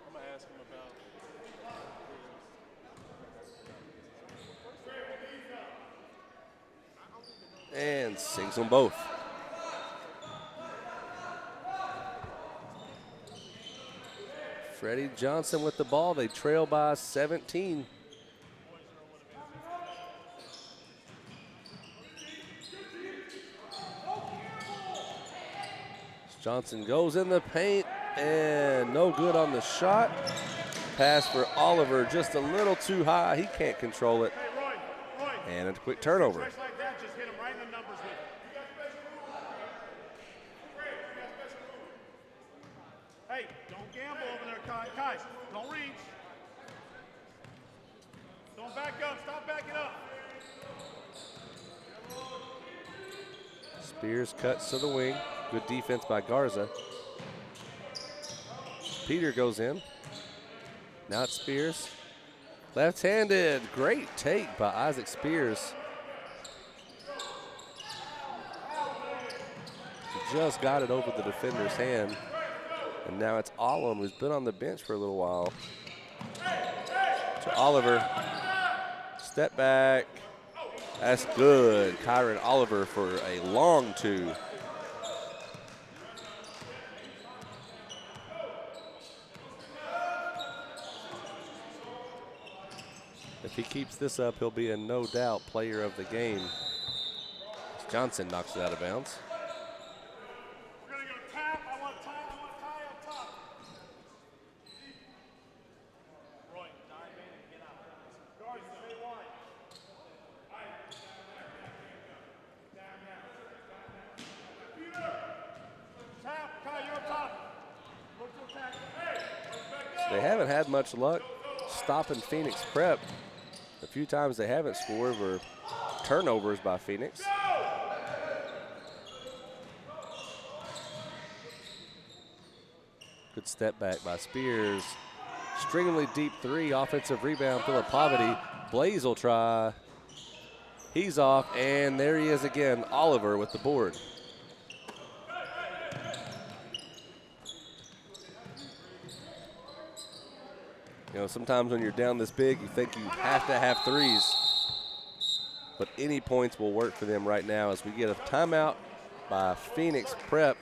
I'm going to ask him about And sinks them both. Freddie Johnson with the ball. They trail by 17. Johnson goes in the paint and no good on the shot. Pass for Oliver just a little too high. He can't control it. And a quick turnover. Like that, just hit him right in the numbers with it. Hey, don't gamble over there, Kai. Kai, don't reach. Don't back up. Stop backing up. Spears cuts to the wing. Good defense by Garza. Peter goes in. Now it's Spears. Left-handed, great take by Isaac Spears. He just got it over the defender's hand. And now it's Alum, who's been on the bench for a little while. To Oliver. Step back. That's good. Kyron Oliver for a long 2. If he keeps this up, he'll be a no doubt player of the game. Johnson knocks it out of bounds. We're going to go tap. I want Kai up top. Roy, dive in and get out. Guards, stay wide. Tap, Kai, you're up top. Look to attack. They haven't had much luck stopping Phoenix Prep. A few times they haven't scored were turnovers by Phoenix. Good step back by Spears. Stringingly deep 3, offensive rebound, Filipovity. Blaze will try. He's off, and there he is again, Oliver with the board. You know, sometimes when you're down this big, you think you have to have threes. But any points will work for them right now as we get a timeout by Phoenix Prep.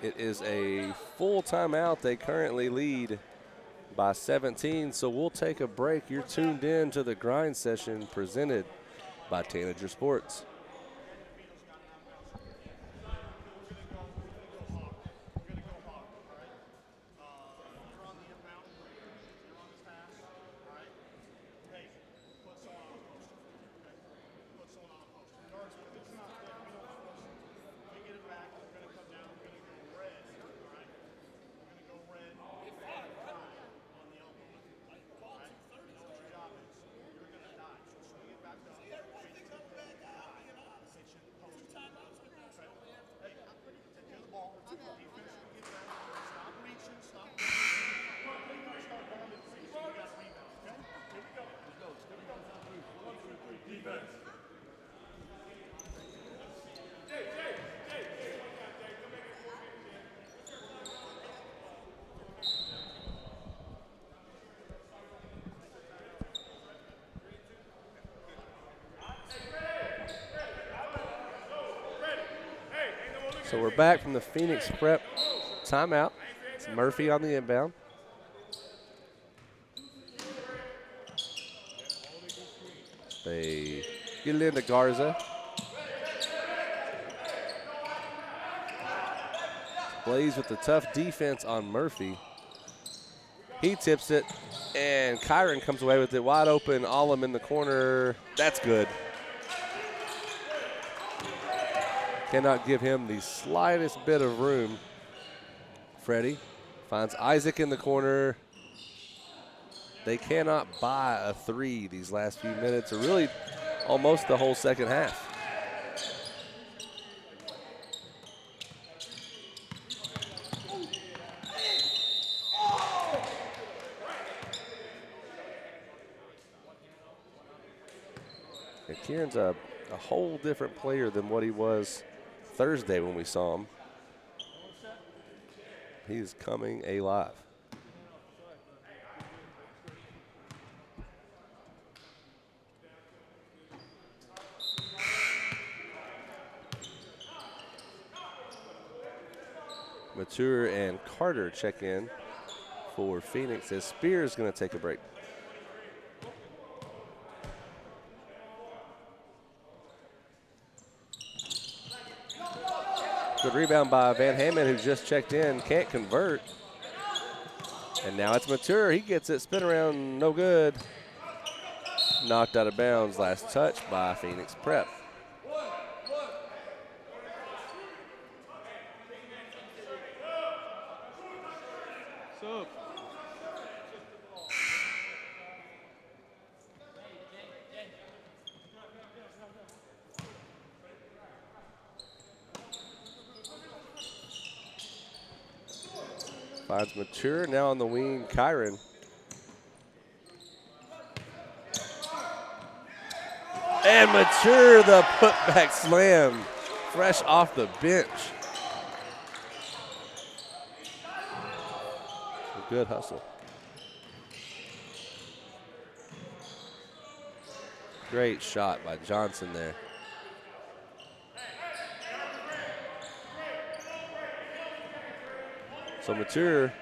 It is a full timeout. They currently lead by 17, so we'll take a break. You're tuned in to the grind session presented by Tanager Sports. So we're back from the Phoenix Prep timeout. It's Murphy on the inbound. They get it into Garza. Blaze with the tough defense on Murphy. He tips it, and Kyron comes away with it wide open. Allum in the corner. That's good. Cannot give him the slightest bit of room. Freddie finds Isaac in the corner. They cannot buy a three these last few minutes, or really almost the whole second half. And Kieran's a whole different player than what he was Thursday when we saw him. He's coming alive. Mature and Carter check in for Phoenix as Spears is going to take a break. Good rebound by Van Hammond, who just checked in, can't convert. And now it's Mature. He gets it, spin around, no good. Knocked out of bounds. Last touch by Phoenix Prep. Sub. Finds Mature, now on the wing, Kyron. And Mature, the putback slam, fresh off the bench. A good hustle. Great shot by Johnson there. So Mature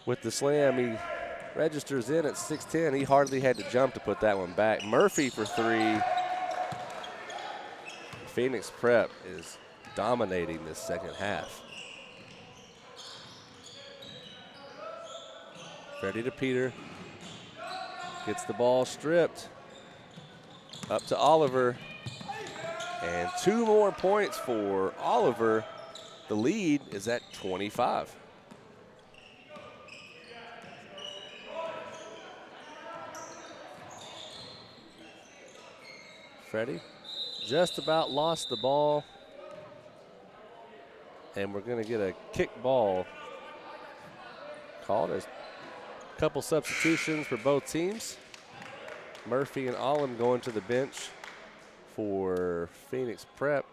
with the slam, he registers in at 6'10". He hardly had to jump to put that one back. Murphy for three. Phoenix Prep is dominating this second half. Freddie to Peter. Gets the ball stripped. Up to Oliver. And 2 more points for Oliver. The lead is at 25. Freddie just about lost the ball. And we're going to get a kick ball called. There's a couple substitutions for both teams. Murphy and Allum going to the bench for Phoenix Prep.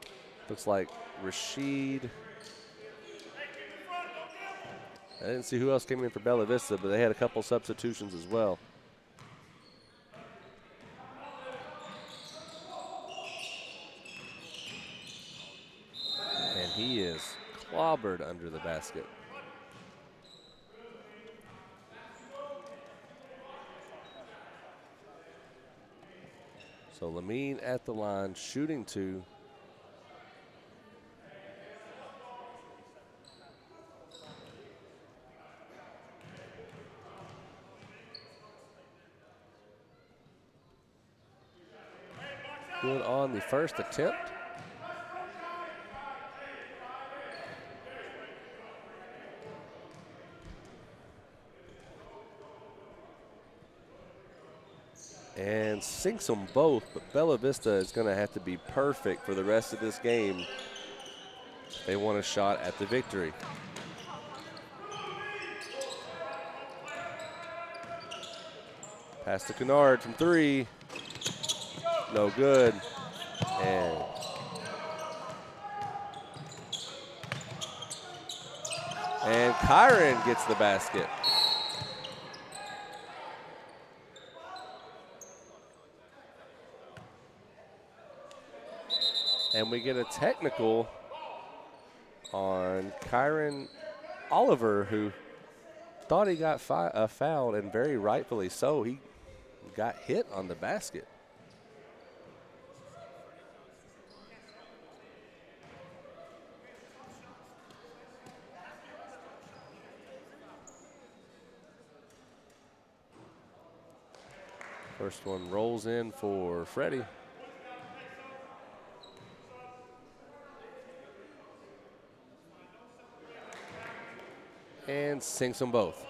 Looks like Rashid. I didn't see who else came in for Bella Vista, but they had a couple substitutions as well. Hubbard under the basket. So Lamine at the line, shooting 2. Good on the first attempt. And sinks them both, but Bella Vista is going to have to be perfect for the rest of this game if they want a shot at the victory. Pass to Kennard from 3. No good. And Kyron gets the basket. And we get a technical on Kyron Oliver, who thought he got fouled, and very rightfully so. He got hit on the basket. First one rolls in for Freddie. And sinks them both.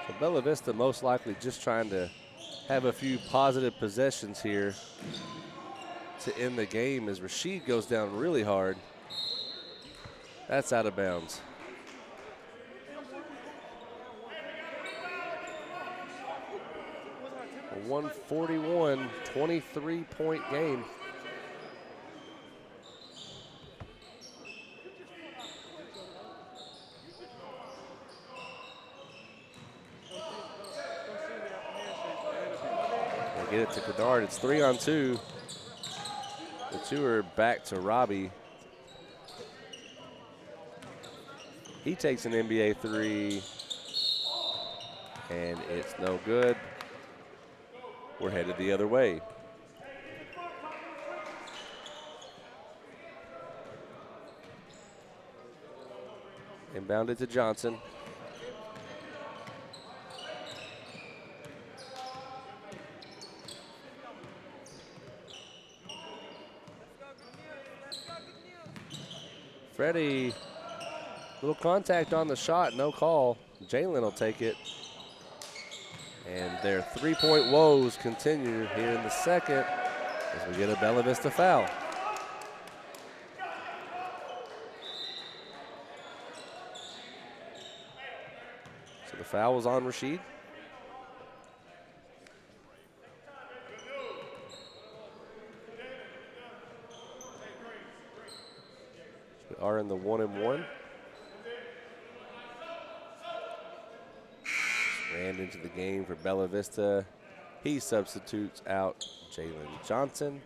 So Bella Vista most likely just trying to have a few positive possessions here to end the game as Rashid goes down really hard. That's out of bounds. A 141, 23-point game. They get it to Kennard. It's 3-on-2. The 2 are back to Robbie. He takes an NBA 3, and it's no good. We're headed the other way. Inbounded to Johnson. Freddie, little contact on the shot, no call. Jalen will take it. And their three-point woes continue here in the second as we get a Bella Vista foul. So the foul was on Rashid. We are in the 1-and-1. Ran into the game for Bella Vista. He substitutes out Jalen Johnson.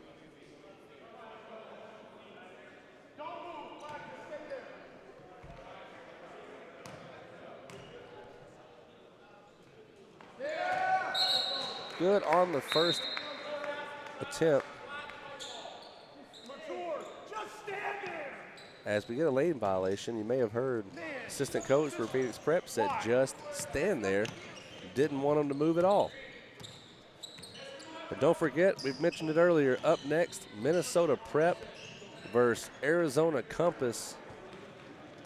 Good on the first attempt. As we get a lane violation, you may have heard assistant coach for Phoenix Prep said just stand there. Didn't want them to move at all. But don't forget, we've mentioned it earlier, up next, Minnesota Prep versus Arizona Compass.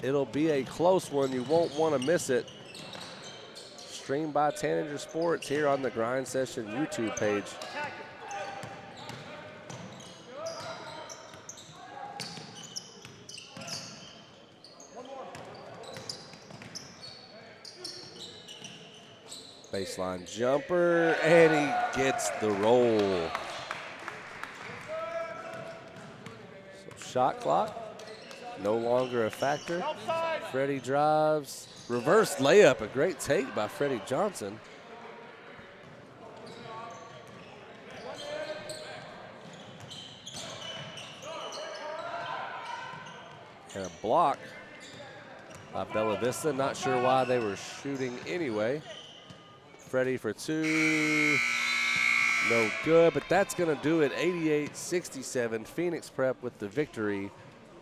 It'll be a close one. You won't want to miss it. Streamed by Tanager Sports here on the Grind Session YouTube page. Baseline jumper, and he gets the roll. Shot clock, no longer a factor. Freddie drives, reverse layup, a great take by Freddie Johnson. And a block by Bella Vista. Not sure why they were shooting anyway. Freddie for two. No good, but that's going to do it. 88-67. Phoenix Prep with the victory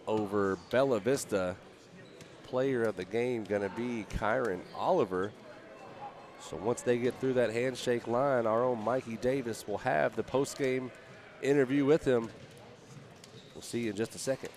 over Bella Vista. Player of the game going to be Kyron Oliver. So once they get through that handshake line, our own Mikey Davis will have the post-game interview with him. We'll see you in just a second.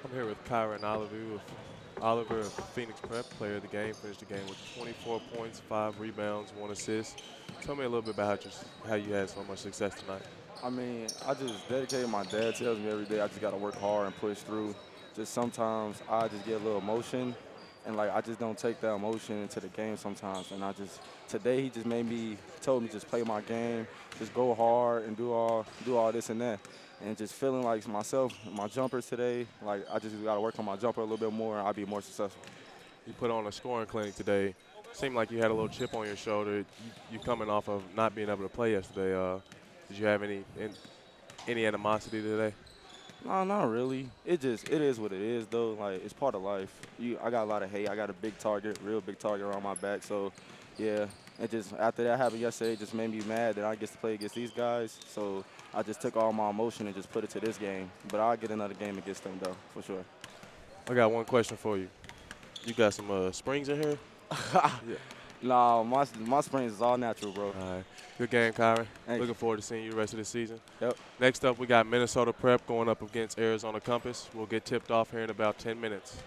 I'm here with Kyron Oliver of Phoenix Prep, player of the game. Finished the game with 24 points, 5 rebounds, 1 assist. Tell me a little bit about how you had so much success tonight. I mean, I just dedicated. My dad tells me every day I just got to work hard and push through. Just sometimes I just get a little emotion, and like I just don't take that emotion into the game sometimes. And today he just told me just play my game, just go hard and do all this and that. And just feeling like myself, my jumpers today, like I just got to work on my jumper a little bit more and I'll be more successful. You put on a scoring clinic today. Seemed like you had a little chip on your shoulder. You coming off of not being able to play yesterday. Did you have any animosity today? No, not really. It is what it is though. Like it's part of life. I got a lot of hate. I got a big target, real big target around my back. So yeah, it just after that happened yesterday, it just made me mad that I get to play against these guys. So I just took all my emotion and just put it to this game. But I'll get another game against them though, for sure. I got one question for you. You got some springs in here? Yeah. Nah, my springs is all natural, bro. All right. Good game, Kyron. Thank Looking you. forward to seeing you the rest of the season. Yep. Next up, we got Minnesota Prep going up against Arizona Compass. We'll get tipped off here in about 10 minutes.